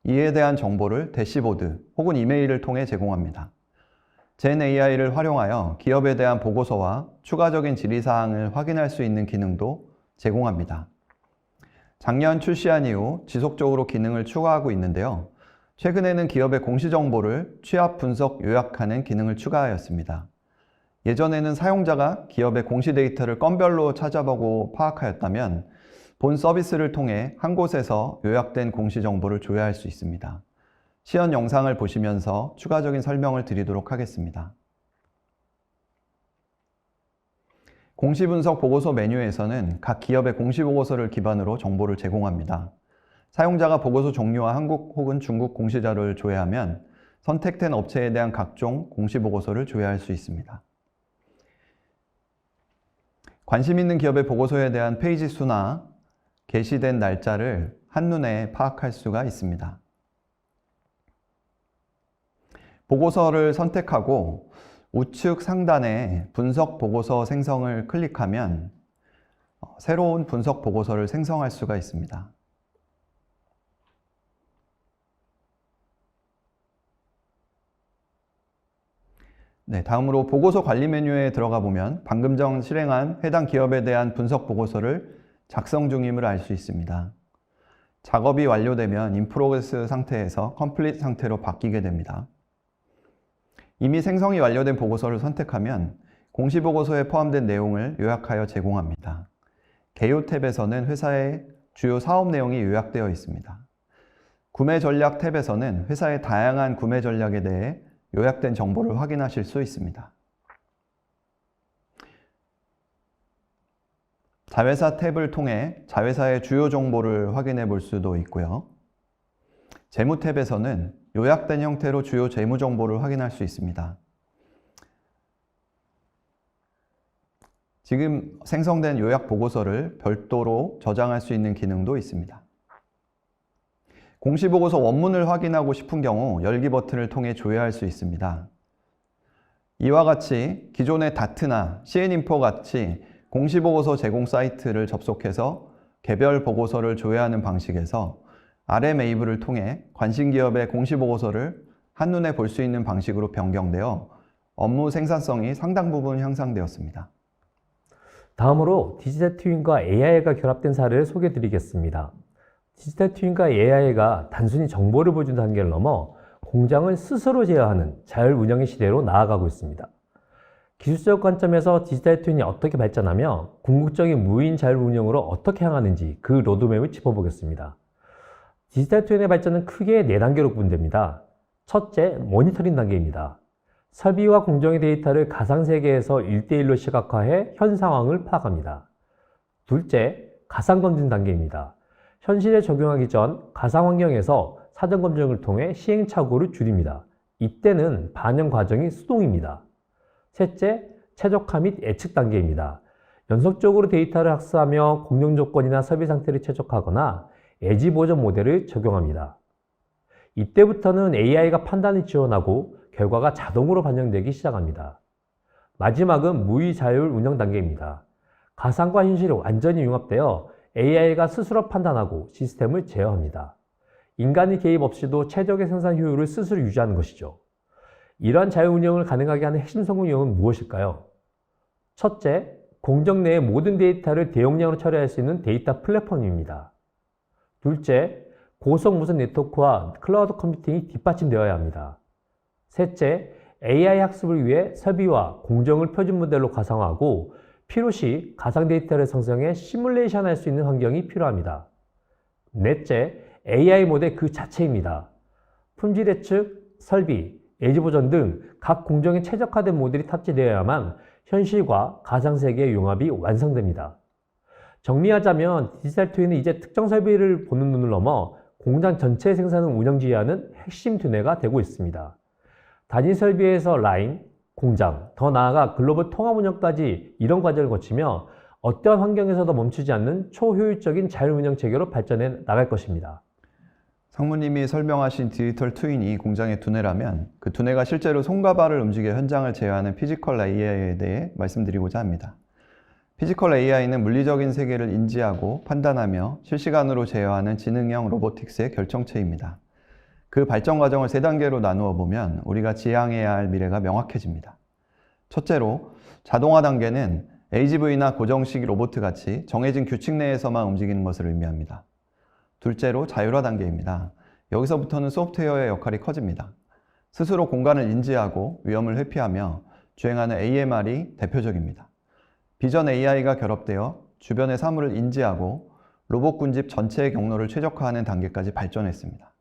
이에 대한 정보를 대시보드 혹은 이메일을 통해 제공합니다. 젠 AI를 활용하여 기업에 대한 보고서와 추가적인 질의사항을 확인할 수 있는 기능도 제공합니다. 작년 출시한 이후 지속적으로 기능을 추가하고 있는데요. 최근에는 기업의 공시정보를 취합, 분석, 요약하는 기능을 추가하였습니다. 예전에는 사용자가 기업의 공시 데이터를 건별로 찾아보고 파악하였다면 본 서비스를 통해 한 곳에서 요약된 공시 정보를 조회할 수 있습니다. 시연 영상을 보시면서 추가적인 설명을 드리도록 하겠습니다. 공시분석 보고서 메뉴에서는 각 기업의 공시보고서를 기반으로 정보를 제공합니다. 사용자가 보고서 종류와 한국 혹은 중국 공시자료를 조회하면 선택된 업체에 대한 각종 공시보고서를 조회할 수 있습니다. 관심 있는 기업의 보고서에 대한 페이지 수나 게시된 날짜를 한눈에 파악할 수가 있습니다. 보고서를 선택하고 우측 상단에 분석 보고서 생성을 클릭하면 새로운 분석 보고서를 생성할 수가 있습니다. 네, 다음으로 보고서 관리 메뉴에 들어가 보면 방금 전 실행한 해당 기업에 대한 분석 보고서를 작성 중임을 알 수 있습니다. 작업이 완료되면 in progress 상태에서 complete 상태로 바뀌게 됩니다. 이미 생성이 완료된 보고서를 선택하면 공시보고서에 포함된 내용을 요약하여 제공합니다. 개요 탭에서는 회사의 주요 사업 내용이 요약되어 있습니다. 구매 전략 탭에서는 회사의 다양한 구매 전략에 대해 요약된 정보를 확인하실 수 있습니다. 자회사 탭을 통해 자회사의 주요 정보를 확인해 볼 수도 있고요. 재무 탭에서는 요약된 형태로 주요 재무 정보를 확인할 수 있습니다. 지금 생성된 요약 보고서를 별도로 저장할 수 있는 기능도 있습니다. 공시보고서 원문을 확인하고 싶은 경우 열기 버튼을 통해 조회할 수 있습니다. 이와 같이 기존의 다트나 CN인포 같이 공시보고서 제공 사이트를 접속해서 개별 보고서를 조회하는 방식에서 RMAV를 통해 관심기업의 공시보고서를 한눈에 볼 수 있는 방식으로 변경되어 업무 생산성이 상당 부분 향상되었습니다. 다음으로 디지털 트윈과 AI가 결합된 사례를 소개해 드리겠습니다. 디지털 트윈과 AI가 단순히 정보를 보여주는 단계를 넘어 공장을 스스로 제어하는 자율 운영의 시대로 나아가고 있습니다. 기술적 관점에서 디지털 트윈이 어떻게 발전하며 궁극적인 무인 자율 운영으로 어떻게 향하는지 그 로드맵을 짚어보겠습니다. 디지털 트윈의 발전은 크게 4단계로 구분됩니다. 첫째, 모니터링 단계입니다. 설비와 공정의 데이터를 가상세계에서 1대1로 시각화해 현 상황을 파악합니다. 둘째, 가상검증 단계입니다. 현실에 적용하기 전 가상환경에서 사전검증을 통해 시행착오를 줄입니다. 이때는 반영 과정이 수동입니다. 셋째, 최적화 및 예측 단계입니다. 연속적으로 데이터를 학습하며 공정 조건이나 설비 상태를 최적화하거나 에지 보전 모델을 적용합니다. 이때부터는 AI가 판단을 지원하고 결과가 자동으로 반영되기 시작합니다. 마지막은 무의 자율 운영 단계입니다. 가상과 현실이 완전히 융합되어 AI가 스스로 판단하고 시스템을 제어합니다. 인간의 개입 없이도 최적의 생산 효율을 스스로 유지하는 것이죠. 이러한 자율 운영을 가능하게 하는 핵심 성공 유형은 무엇일까요? 첫째, 공정 내의 모든 데이터를 대용량으로 처리할 수 있는 데이터 플랫폼입니다. 둘째, 고속 무선 네트워크와 클라우드 컴퓨팅이 뒷받침되어야 합니다. 셋째, AI 학습을 위해 설비와 공정을 표준 모델로 가상화하고 필요시 가상 데이터를 생성해 시뮬레이션 할 수 있는 환경이 필요합니다. 넷째, AI 모델 그 자체입니다. 품질 예측, 설비, 에지 보전 등 각 공정에 최적화된 모델이 탑재되어야만 현실과 가상세계의 융합이 완성됩니다. 정리하자면 디지털 트윈은 이제 특정 설비를 보는 눈을 넘어 공장 전체의 생산을 운영 지휘하는 핵심 두뇌가 되고 있습니다. 단위 설비에서 라인, 공장, 더 나아가 글로벌 통합 운영까지 이런 과정을 거치며 어떠한 환경에서도 멈추지 않는 초효율적인 자율 운영 체계로 발전해 나갈 것입니다. 상무님이 설명하신 디지털 트윈이 공장의 두뇌라면 그 두뇌가 실제로 손과 발을 움직여 현장을 제어하는 피지컬 AI에 대해 말씀드리고자 합니다. 피지컬 AI는 물리적인 세계를 인지하고 판단하며 실시간으로 제어하는 지능형 로보틱스의 결정체입니다. 그 발전 과정을 3단계로 나누어 보면 우리가 지향해야 할 미래가 명확해집니다. 첫째로 자동화 단계는 AGV나 고정식 로봇 같이 정해진 규칙 내에서만 움직이는 것을 의미합니다. 둘째로 자율화 단계입니다. 여기서부터는 소프트웨어의 역할이 커집니다. 스스로 공간을 인지하고 위험을 회피하며 주행하는 AMR이 대표적입니다. 비전 AI가 결합되어 주변의 사물을 인지하고 로봇 군집 전체의 경로를 최적화하는 단계까지 발전했습니다.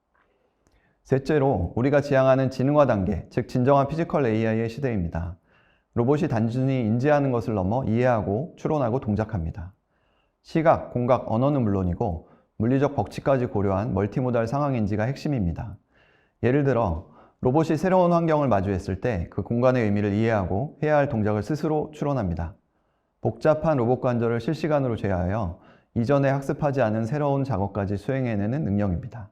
셋째로 우리가 지향하는 지능화 단계, 즉 진정한 피지컬 AI의 시대입니다. 로봇이 단순히 인지하는 것을 넘어 이해하고 추론하고 동작합니다. 시각, 공각, 언어는 물론이고 물리적 법칙까지 고려한 멀티모달 상황 인지가 핵심입니다. 예를 들어 로봇이 새로운 환경을 마주했을 때 그 공간의 의미를 이해하고 해야 할 동작을 스스로 추론합니다. 복잡한 로봇 관절을 실시간으로 제어하여 이전에 학습하지 않은 새로운 작업까지 수행해내는 능력입니다.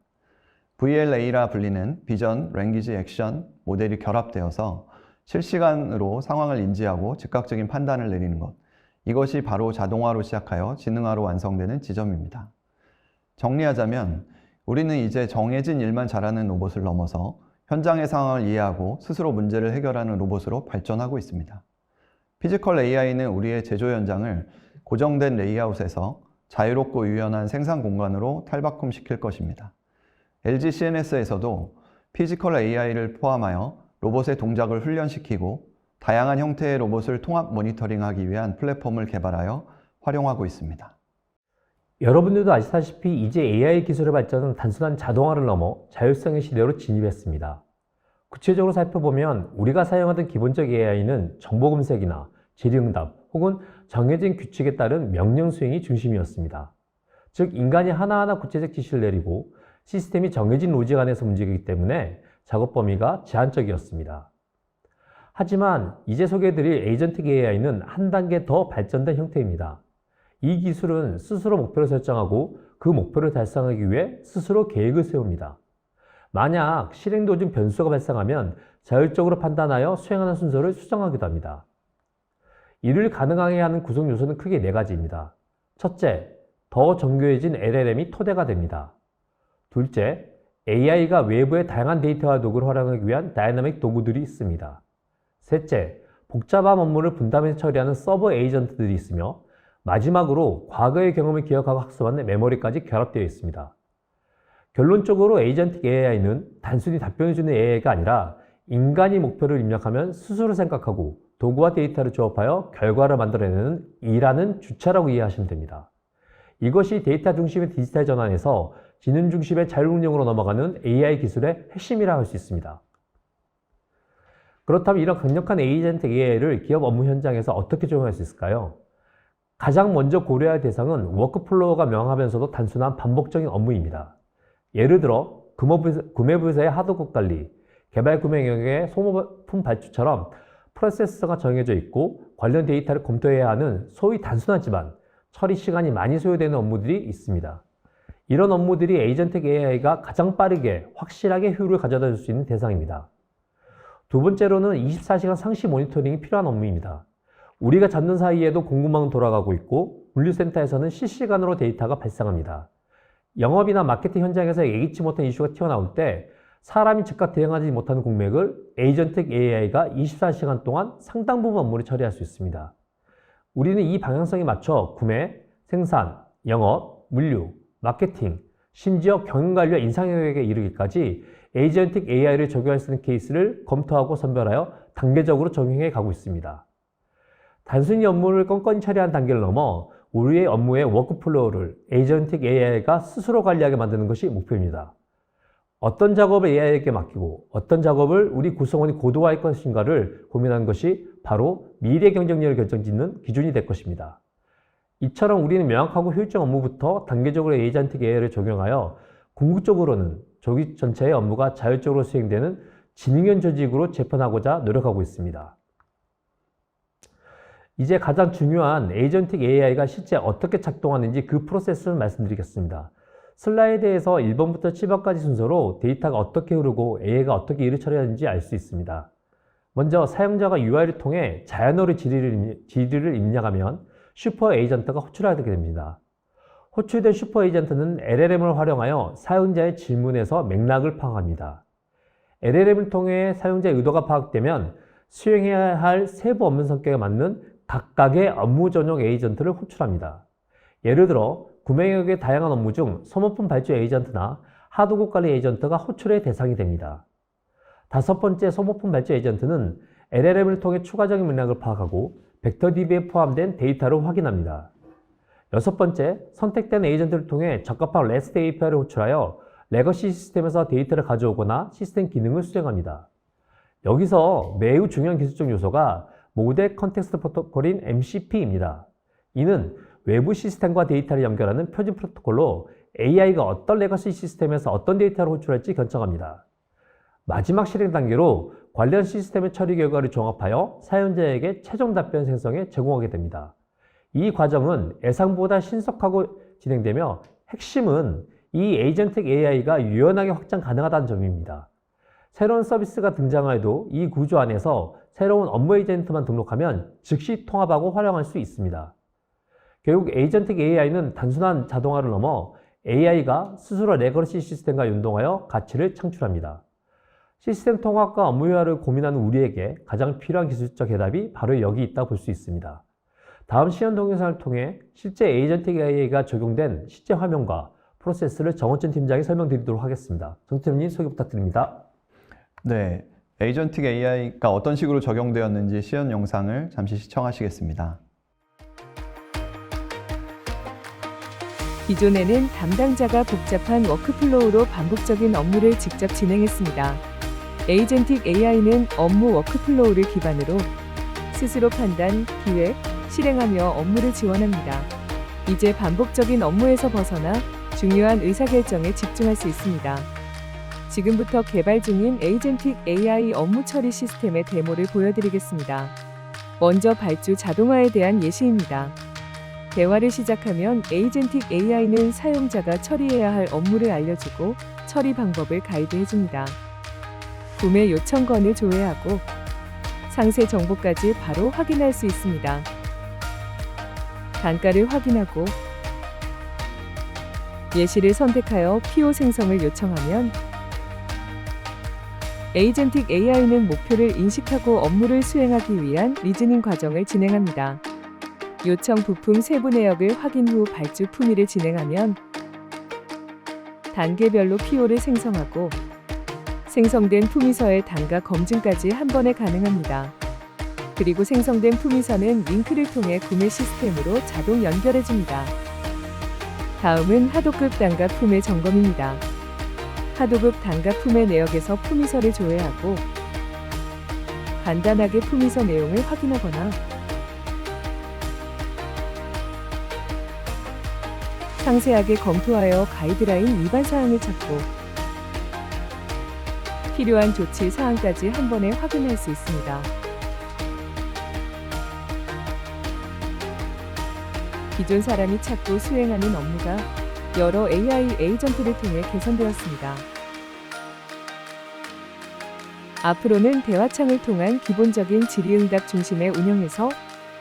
VLA라 불리는 비전, 랭귀지, 액션 모델이 결합되어서 실시간으로 상황을 인지하고 즉각적인 판단을 내리는 것. 이것이 바로 자동화로 시작하여 지능화로 완성되는 지점입니다. 정리하자면 우리는 이제 정해진 일만 잘하는 로봇을 넘어서 현장의 상황을 이해하고 스스로 문제를 해결하는 로봇으로 발전하고 있습니다. 피지컬 AI는 우리의 제조 현장을 고정된 레이아웃에서 자유롭고 유연한 생산 공간으로 탈바꿈시킬 것입니다. LG CNS에서도 피지컬 AI를 포함하여 로봇의 동작을 훈련시키고 다양한 형태의 로봇을 통합 모니터링하기 위한 플랫폼을 개발하여 활용하고 있습니다. 여러분들도 아시다시피 이제 AI 기술의 발전은 단순한 자동화를 넘어 자율성의 시대로 진입했습니다. 구체적으로 살펴보면 우리가 사용하던 기본적 AI는 정보 검색이나 질의응답 혹은 정해진 규칙에 따른 명령 수행이 중심이었습니다. 즉 인간이 하나하나 구체적 지시를 내리고 시스템이 정해진 로직 안에서 움직이기 때문에 작업 범위가 제한적이었습니다. 하지만 이제 소개해드릴 에이전틱 AI는 한 단계 더 발전된 형태입니다. 이 기술은 스스로 목표를 설정하고 그 목표를 달성하기 위해 스스로 계획을 세웁니다. 만약 실행 도중 변수가 발생하면 자율적으로 판단하여 수행하는 순서를 수정하기도 합니다. 이를 가능하게 하는 구성 요소는 크게 4가지입니다. 첫째, 더 정교해진 LLM이 토대가 됩니다. 둘째, AI가 외부의 다양한 데이터와 도구를 활용하기 위한 다이나믹 도구들이 있습니다. 셋째, 복잡한 업무를 분담해서 처리하는 서버 에이전트들이 있으며 마지막으로 과거의 경험을 기억하고 학습하는 메모리까지 결합되어 있습니다. 결론적으로 에이전틱 AI는 단순히 답변해주는 AI가 아니라 인간이 목표를 입력하면 스스로 생각하고 도구와 데이터를 조합하여 결과를 만들어내는 일하는 주체라고 이해하시면 됩니다. 이것이 데이터 중심의 디지털 전환에서 지능 중심의 자율응용으로 넘어가는 AI 기술의 핵심이라 할 수 있습니다. 그렇다면 이런 강력한 에이전틱 AI를 기업 업무 현장에서 어떻게 적용할 수 있을까요? 가장 먼저 고려해야 할 대상은 워크플로우가 명확하면서도 단순한 반복적인 업무입니다. 예를 들어 구매부서의 하드급 관리, 개발 구매 영역의 소모품 발주처럼 프로세스가 정해져 있고 관련 데이터를 검토해야 하는 소위 단순하지만 처리 시간이 많이 소요되는 업무들이 있습니다. 이런 업무들이 에이전틱 AI가 가장 빠르게 확실하게 효율을 가져다 줄 수 있는 대상입니다. 두 번째로는 24시간 상시 모니터링이 필요한 업무입니다. 우리가 잡는 사이에도 공급망은 돌아가고 있고 물류센터에서는 실시간으로 데이터가 발생합니다. 영업이나 마케팅 현장에서 예기치 못한 이슈가 튀어나올 때 사람이 즉각 대응하지 못하는 공맥을 에이전틱 AI가 24시간 동안 상당 부분 업무를 처리할 수 있습니다. 우리는 이 방향성에 맞춰 구매, 생산, 영업, 물류, 마케팅, 심지어 경영관리와 인상 영역에 이르기까지 에이전틱 AI를 적용할 수 있는 케이스를 검토하고 선별하여 단계적으로 적용해 가고 있습니다. 단순히 업무를 건건히 처리하는 단계를 넘어 우리의 업무의 워크플로우를 에이전틱 AI가 스스로 관리하게 만드는 것이 목표입니다. 어떤 작업을 AI에게 맡기고 어떤 작업을 우리 구성원이 고도화할 것인가를 고민하는 것이 바로 미래 경쟁력을 결정짓는 기준이 될 것입니다. 이처럼 우리는 명확하고 효율적 업무부터 단계적으로 에이전틱 AI를 적용하여 궁극적으로는 조직 전체의 업무가 자율적으로 수행되는 지능형 조직으로 재편하고자 노력하고 있습니다. 이제 가장 중요한 에이전틱 AI가 실제 어떻게 작동하는지 그 프로세스를 말씀드리겠습니다. 슬라이드에서 1번부터 7번까지 순서로 데이터가 어떻게 흐르고 AI가 어떻게 일을 처리하는지 알 수 있습니다. 먼저 사용자가 UI를 통해 자연어로 질의를 입력하면 슈퍼 에이전트가 호출하게 됩니다. 호출된 슈퍼 에이전트는 LLM을 활용하여 사용자의 질문에서 맥락을 파악합니다. LLM을 통해 사용자의 의도가 파악되면 수행해야 할 세부 업무 성격에 맞는 각각의 업무 전용 에이전트를 호출합니다. 예를 들어 구매 영역의 다양한 업무 중 소모품 발주 에이전트나 하드급 관리 에이전트가 호출의 대상이 됩니다. 5번째 소모품 발주 에이전트는 LLM을 통해 추가적인 맥락을 파악하고 벡터 DB에 포함된 데이터를 확인합니다. 여섯 번째, 선택된 에이전트를 통해 적합한 REST API를 호출하여 레거시 시스템에서 데이터를 가져오거나 시스템 기능을 수행합니다. 여기서 매우 중요한 기술적 요소가 모델 컨텍스트 프로토콜인 MCP입니다. 이는 외부 시스템과 데이터를 연결하는 표준 프로토콜로 AI가 어떤 레거시 시스템에서 어떤 데이터를 호출할지 결정합니다. 마지막 실행 단계로 관련 시스템의 처리 결과를 종합하여 사용자에게 최종 답변 생성에 제공하게 됩니다. 이 과정은 예상보다 신속하고 진행되며 핵심은 이 에이전틱 AI가 유연하게 확장 가능하다는 점입니다. 새로운 서비스가 등장하여도 이 구조 안에서 새로운 업무 에이전트만 등록하면 즉시 통합하고 활용할 수 있습니다. 결국 에이전틱 AI는 단순한 자동화를 넘어 AI가 스스로 레거시 시스템과 연동하여 가치를 창출합니다. 시스템 통합과 업무 효율화를 고민하는 우리에게 가장 필요한 기술적 해답이 바로 여기 있다 볼 수 있습니다. 다음 시연 동영상을 통해 실제 에이전틱 AI가 적용된 실제 화면과 프로세스를 정원준 팀장이 설명드리도록 하겠습니다. 정 팀장님 소개 부탁드립니다. 네, 에이전틱 AI가 어떤 식으로 적용되었는지 시연 영상을 잠시 시청하시겠습니다. 기존에는 담당자가 복잡한 워크플로우로 반복적인 업무를 직접 진행했습니다. 에이전틱 AI는 업무 워크플로우를 기반으로 스스로 판단, 기획, 실행하며 업무를 지원합니다. 이제 반복적인 업무에서 벗어나 중요한 의사결정에 집중할 수 있습니다. 지금부터 개발 중인 에이전틱 AI 업무 처리 시스템의 데모를 보여드리겠습니다. 먼저 발주 자동화에 대한 예시입니다. 대화를 시작하면 에이전틱 AI는 사용자가 처리해야 할 업무를 알려주고 처리 방법을 가이드해줍니다. 구매 요청 건을 조회하고 상세 정보까지 바로 확인할 수 있습니다. 단가를 확인하고 예시를 선택하여 PO 생성을 요청하면 에이전틱 AI는 목표를 인식하고 업무를 수행하기 위한 리즈닝 과정을 진행합니다. 요청 부품 세부 내역을 확인 후 발주 품위를 진행하면 단계별로 PO를 생성하고 생성된 품위서의 단가 검증까지 한 번에 가능합니다. 그리고 생성된 품위서는 링크를 통해 구매 시스템으로 자동 연결해줍니다. 다음은 하도급 단가 품의 점검입니다. 하도급 단가 품의 내역에서 품위서를 조회하고 간단하게 품위서 내용을 확인하거나 상세하게 검토하여 가이드라인 위반 사항을 찾고 필요한 조치 사항까지 한 번에 확인할 수 있습니다. 기존 사람이 찾고 수행하는 업무가 여러 AI 에이전트를 통해 개선되었습니다. 앞으로는 대화창을 통한 기본적인 질의응답 중심의 운영에서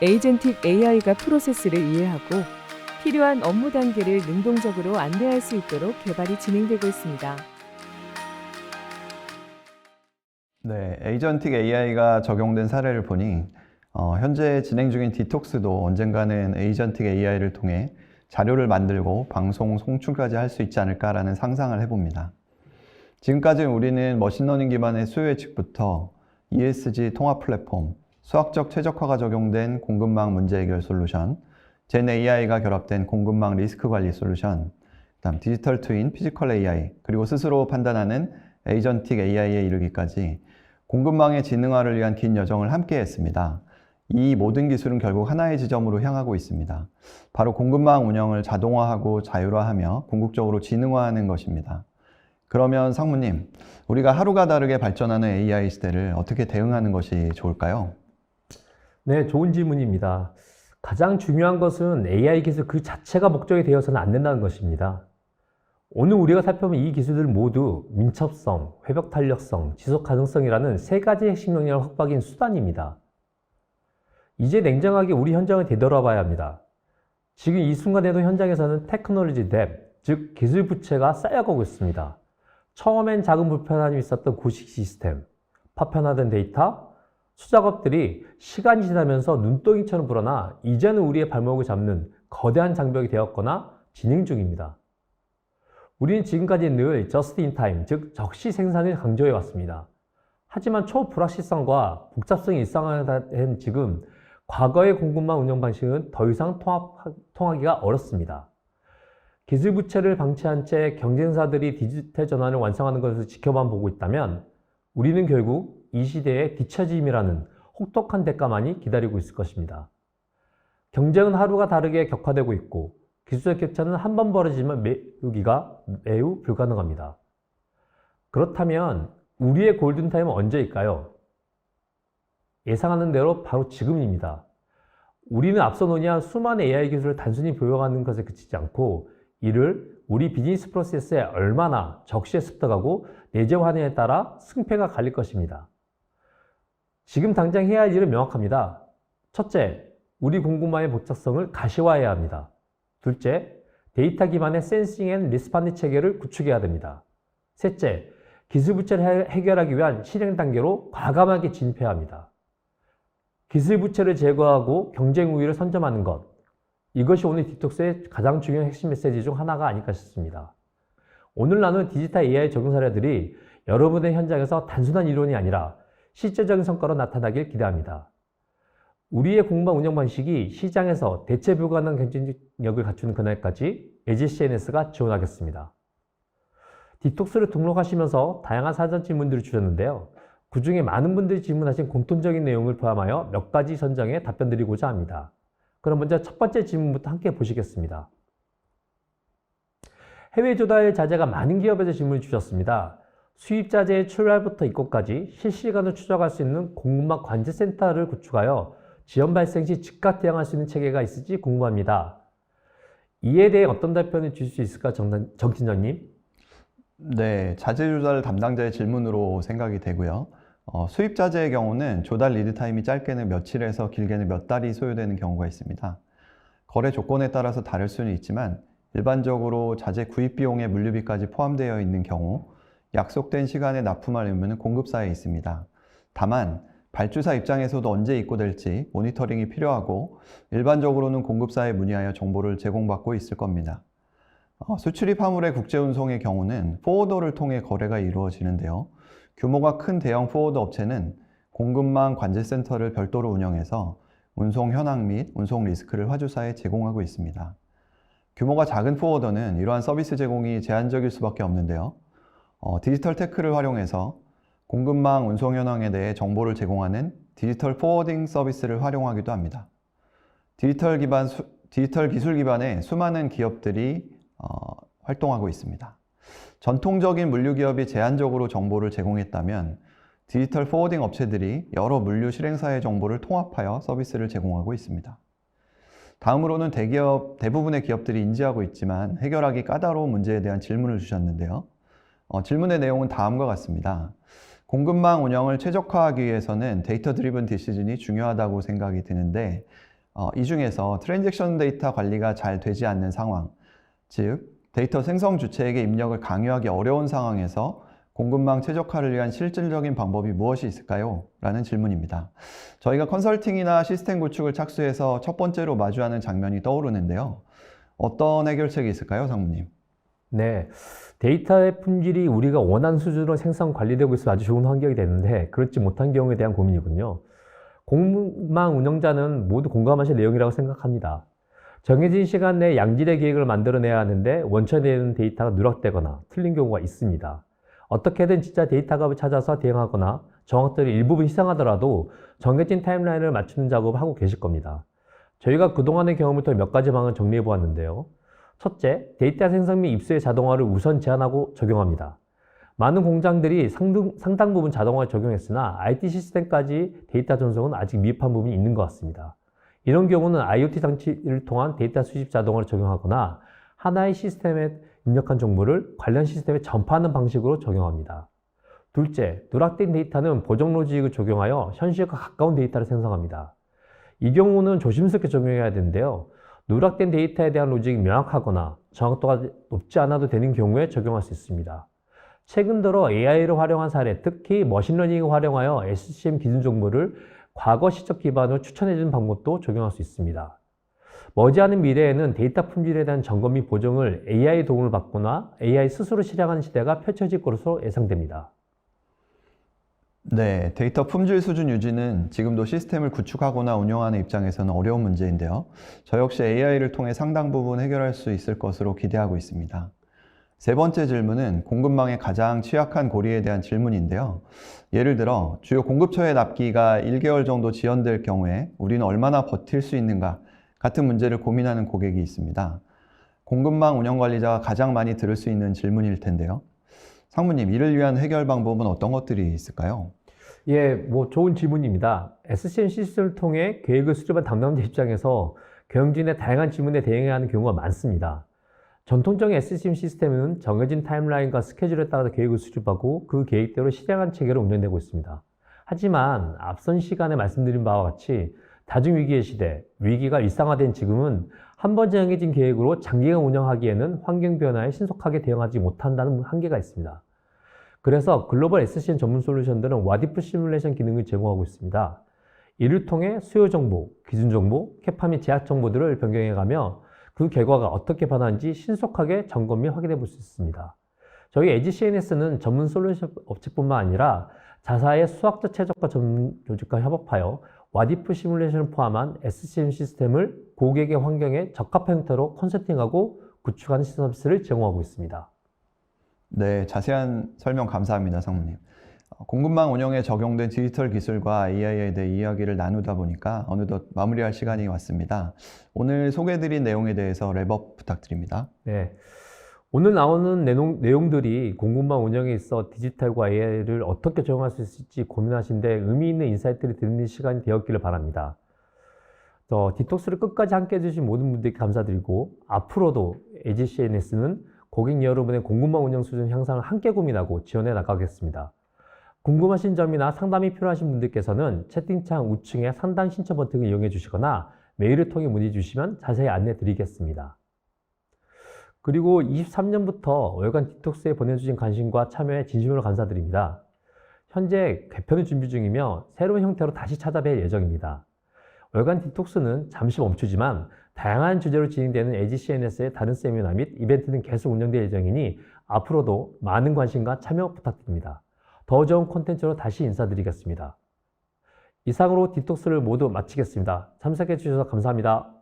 에이전틱 AI가 프로세스를 이해하고 필요한 업무 단계를 능동적으로 안내할 수 있도록 개발이 진행되고 있습니다. 네, 에이전틱 AI가 적용된 사례를 보니 현재 진행 중인 디톡스도 언젠가는 에이전틱 AI를 통해 자료를 만들고 방송 송출까지 할 수 있지 않을까라는 상상을 해봅니다. 지금까지 우리는 머신러닝 기반의 수요 예측부터 ESG 통합 플랫폼, 수학적 최적화가 적용된 공급망 문제 해결 솔루션, 젠 AI가 결합된 공급망 리스크 관리 솔루션, 그다음 디지털 트윈, 피지컬 AI, 그리고 스스로 판단하는 에이전틱 AI에 이르기까지 공급망의 지능화를 위한 긴 여정을 함께 했습니다. 이 모든 기술은 결국 하나의 지점으로 향하고 있습니다. 바로 공급망 운영을 자동화하고 자율화하며 궁극적으로 지능화하는 것입니다. 그러면 상무님, 우리가 하루가 다르게 발전하는 AI 시대를 어떻게 대응하는 것이 좋을까요? 네, 좋은 질문입니다. 가장 중요한 것은 AI 기술 그 자체가 목적이 되어서는 안 된다는 것입니다. 오늘 우리가 살펴본 이 기술들 모두 민첩성, 회복 탄력성, 지속 가능성이라는 세 가지 핵심 역량을 확보하기 위한 수단입니다. 이제 냉정하게 우리 현장을 되돌아봐야 합니다. 지금 이 순간에도 현장에서는 테크놀로지 뎁, 즉 기술 부채가 쌓여가고 있습니다. 처음엔 작은 불편함이 있었던 구식 시스템, 파편화된 데이터, 수작업들이 시간이 지나면서 눈덩이처럼 불어나 이제는 우리의 발목을 잡는 거대한 장벽이 되었거나 진행 중입니다. 우리는 지금까지 늘 just in time, 즉 적시 생산을 강조해 왔습니다. 하지만 초불확실성과 복잡성이 일상화된 지금 과거의 공급망 운영 방식은 더 이상 통하기가 어렵습니다. 기술 부채를 방치한 채 경쟁사들이 디지털 전환을 완성하는 것을 지켜만 보고 있다면 우리는 결국 이 시대의 뒤처짐이라는 혹독한 대가만이 기다리고 있을 것입니다. 경쟁은 하루가 다르게 격화되고 있고 기술적 격차는 한 번 벌어지면 메우기가 매우 불가능합니다. 그렇다면 우리의 골든타임은 언제일까요? 예상하는 대로 바로 지금입니다. 우리는 앞서 논의한 수많은 AI 기술을 단순히 보유하는 것에 그치지 않고 이를 우리 비즈니스 프로세스에 얼마나 적시에 습득하고 내재화하느냐에 따라 승패가 갈릴 것입니다. 지금 당장 해야 할 일은 명확합니다. 첫째, 우리 공급망의 복잡성을 가시화해야 합니다. 둘째, 데이터 기반의 센싱 앤 리스판딩 체계를 구축해야 됩니다. 셋째, 기술 부채를 해결하기 위한 실행 단계로 과감하게 진입해야 합니다. 기술 부채를 제거하고 경쟁 우위를 선점하는 것, 이것이 오늘 디톡스의 가장 중요한 핵심 메시지 중 하나가 아닐까 싶습니다. 오늘 나눈 디지털 AI 적용 사례들이 여러분의 현장에서 단순한 이론이 아니라 실제적인 성과로 나타나길 기대합니다. 우리의 공급망 운영 방식이 시장에서 대체 불가능한 경쟁력을 갖추는 그날까지 AGCNS가 지원하겠습니다. 디톡스를 등록하시면서 다양한 사전 질문들을 주셨는데요. 그 중에 많은 분들이 질문하신 공통적인 내용을 포함하여 몇 가지 선정해 답변드리고자 합니다. 그럼 먼저 첫 번째 질문부터 함께 보시겠습니다. 해외 조달 자재가 많은 기업에서 질문을 주셨습니다. 수입 자재의 출발부터 입고까지 실시간으로 추적할 수 있는 공급망 관제센터를 구축하여 지연 발생 시 즉각 대응할 수 있는 체계가 있을지 궁금합니다. 이에 대해 어떤 답변을 주실 수 있을까, 정 팀장님? 네, 자재 조달 담당자의 질문으로 생각이 되고요. 수입 자재의 경우는 조달 리드 타임이 짧게는 며칠에서 길게는 몇 달이 소요되는 경우가 있습니다. 거래 조건에 따라서 다를 수는 있지만 일반적으로 자재 구입 비용에 물류비까지 포함되어 있는 경우 약속된 시간에 납품할 의무는 공급사에 있습니다. 다만 발주사 입장에서도 언제 입고될지 모니터링이 필요하고 일반적으로는 공급사에 문의하여 정보를 제공받고 있을 겁니다. 수출입 화물의 국제운송의 경우는 포워더를 통해 거래가 이루어지는데요. 규모가 큰 대형 포워더 업체는 공급망 관제센터를 별도로 운영해서 운송 현황 및 운송 리스크를 화주사에 제공하고 있습니다. 규모가 작은 포워더는 이러한 서비스 제공이 제한적일 수밖에 없는데요. 디지털 테크를 활용해서 공급망 운송 현황에 대해 정보를 제공하는 디지털 포워딩 서비스를 활용하기도 합니다. 디지털 기술 기반의 수많은 기업들이 활동하고 있습니다. 전통적인 물류 기업이 제한적으로 정보를 제공했다면 디지털 포워딩 업체들이 여러 물류 실행사의 정보를 통합하여 서비스를 제공하고 있습니다. 다음으로는 대부분의 기업들이 인지하고 있지만 해결하기 까다로운 문제에 대한 질문을 주셨는데요. 질문의 내용은 다음과 같습니다. 공급망 운영을 최적화하기 위해서는 데이터 드리븐 디시전이 중요하다고 생각이 드는데 이 중에서 트랜잭션 데이터 관리가 잘 되지 않는 상황, 즉 데이터 생성 주체에게 입력을 강요하기 어려운 상황에서 공급망 최적화를 위한 실질적인 방법이 무엇이 있을까요? 라는 질문입니다. 저희가 컨설팅이나 시스템 구축을 착수해서 첫 번째로 마주하는 장면이 떠오르는데요. 어떤 해결책이 있을까요, 상무님? 네, 데이터의 품질이 우리가 원하는 수준으로 생성 관리되고 있어 아주 좋은 환경이 되는데 그렇지 못한 경우에 대한 고민이군요. 공급망 운영자는 모두 공감하실 내용이라고 생각합니다. 정해진 시간 내에 양질의 계획을 만들어내야 하는데 원천되는 데이터가 누락되거나 틀린 경우가 있습니다. 어떻게든 진짜 데이터 값을 찾아서 대응하거나 정확도를 일부분 희생하더라도 정해진 타임라인을 맞추는 작업을 하고 계실 겁니다. 저희가 그동안의 경험을 통해 몇 가지 방안을 정리해 보았는데요. 첫째, 데이터 생성 및 입수의 자동화를 우선 제한하고 적용합니다. 많은 공장들이 상당 부분 자동화를 적용했으나 IT 시스템까지 데이터 전송은 아직 미흡한 부분이 있는 것 같습니다. 이런 경우는 IoT 장치를 통한 데이터 수집 자동화를 적용하거나 하나의 시스템에 입력한 정보를 관련 시스템에 전파하는 방식으로 적용합니다. 둘째, 누락된 데이터는 보정 로직을 적용하여 현실과 가까운 데이터를 생성합니다. 이 경우는 조심스럽게 적용해야 되는데요. 누락된 데이터에 대한 로직이 명확하거나 정확도가 높지 않아도 되는 경우에 적용할 수 있습니다. 최근 들어 AI를 활용한 사례, 특히 머신러닝을 활용하여 SCM 기준 정보를 과거 시적 기반으로 추천해주는 방법도 적용할 수 있습니다. 머지않은 미래에는 데이터 품질에 대한 점검 및 보정을 AI 도움을 받거나 AI 스스로 실행하는 시대가 펼쳐질 것으로 예상됩니다. 네, 데이터 품질 수준 유지는 지금도 시스템을 구축하거나 운영하는 입장에서는 어려운 문제인데요. 저 역시 AI를 통해 상당 부분 해결할 수 있을 것으로 기대하고 있습니다. 세 번째 질문은 공급망의 가장 취약한 고리에 대한 질문인데요. 예를 들어 주요 공급처의 납기가 1개월 정도 지연될 경우에 우리는 얼마나 버틸 수 있는가 같은 문제를 고민하는 고객이 있습니다. 공급망 운영관리자가 가장 많이 들을 수 있는 질문일 텐데요. 상무님, 이를 위한 해결 방법은 어떤 것들이 있을까요? 예, 좋은 질문입니다. SCM 시스템을 통해 계획을 수립한 담당자 입장에서 경영진의 다양한 질문에 대응해야 하는 경우가 많습니다. 전통적인 SCM 시스템은 정해진 타임라인과 스케줄에 따라서 계획을 수립하고 그 계획대로 실행한 체계로 운영되고 있습니다. 하지만 앞선 시간에 말씀드린 바와 같이 다중위기의 시대, 위기가 일상화된 지금은 한 번 정해진 계획으로 장기간 운영하기에는 환경 변화에 신속하게 대응하지 못한다는 한계가 있습니다. 그래서 글로벌 SCM 전문 솔루션들은 와디프 시뮬레이션 기능을 제공하고 있습니다. 이를 통해 수요 정보, 기준 정보, 캐파 및 제약 정보들을 변경해가며 그 결과가 어떻게 변하는지 신속하게 점검 및 확인해 볼 수 있습니다. 저희 에지CNS는 전문 솔루션 업체뿐만 아니라 자사의 수학적 최적화 전문 조직과 협업하여 와디프 시뮬레이션을 포함한 SCM 시스템을 고객의 환경에 적합한 형태로 컨설팅하고 구축하는 서비스를 제공하고 있습니다. 네, 자세한 설명 감사합니다, 상무님. 공급망 운영에 적용된 디지털 기술과 AI에 대해 이야기를 나누다 보니까 어느덧 마무리할 시간이 왔습니다. 오늘 소개해드린 내용에 대해서 랩업 부탁드립니다. 네. 오늘 나오는 내용들이 공급망 운영에 있어 디지털과 AI를 어떻게 적용할 수 있을지 고민하신데 의미 있는 인사이트를 듣는 시간이 되었기를 바랍니다. 디톡스를 끝까지 함께 해주신 모든 분들께 감사드리고 앞으로도 에지CNS는 고객 여러분의 공급망 운영 수준 향상을 함께 고민하고 지원해 나가겠습니다. 궁금하신 점이나 상담이 필요하신 분들께서는 채팅창 우측에 상담 신청 버튼을 이용해 주시거나 메일을 통해 문의 주시면 자세히 안내 드리겠습니다. 그리고 23년부터 월간 디톡스에 보내주신 관심과 참여에 진심으로 감사드립니다. 현재 개편을 준비 중이며 새로운 형태로 다시 찾아뵐 예정입니다. 월간 디톡스는 잠시 멈추지만 다양한 주제로 진행되는 에지CNS의 다른 세미나 및 이벤트는 계속 운영될 예정이니 앞으로도 많은 관심과 참여 부탁드립니다. 더 좋은 콘텐츠로 다시 인사드리겠습니다. 이상으로 디톡스를 모두 마치겠습니다. 참석해 주셔서 감사합니다.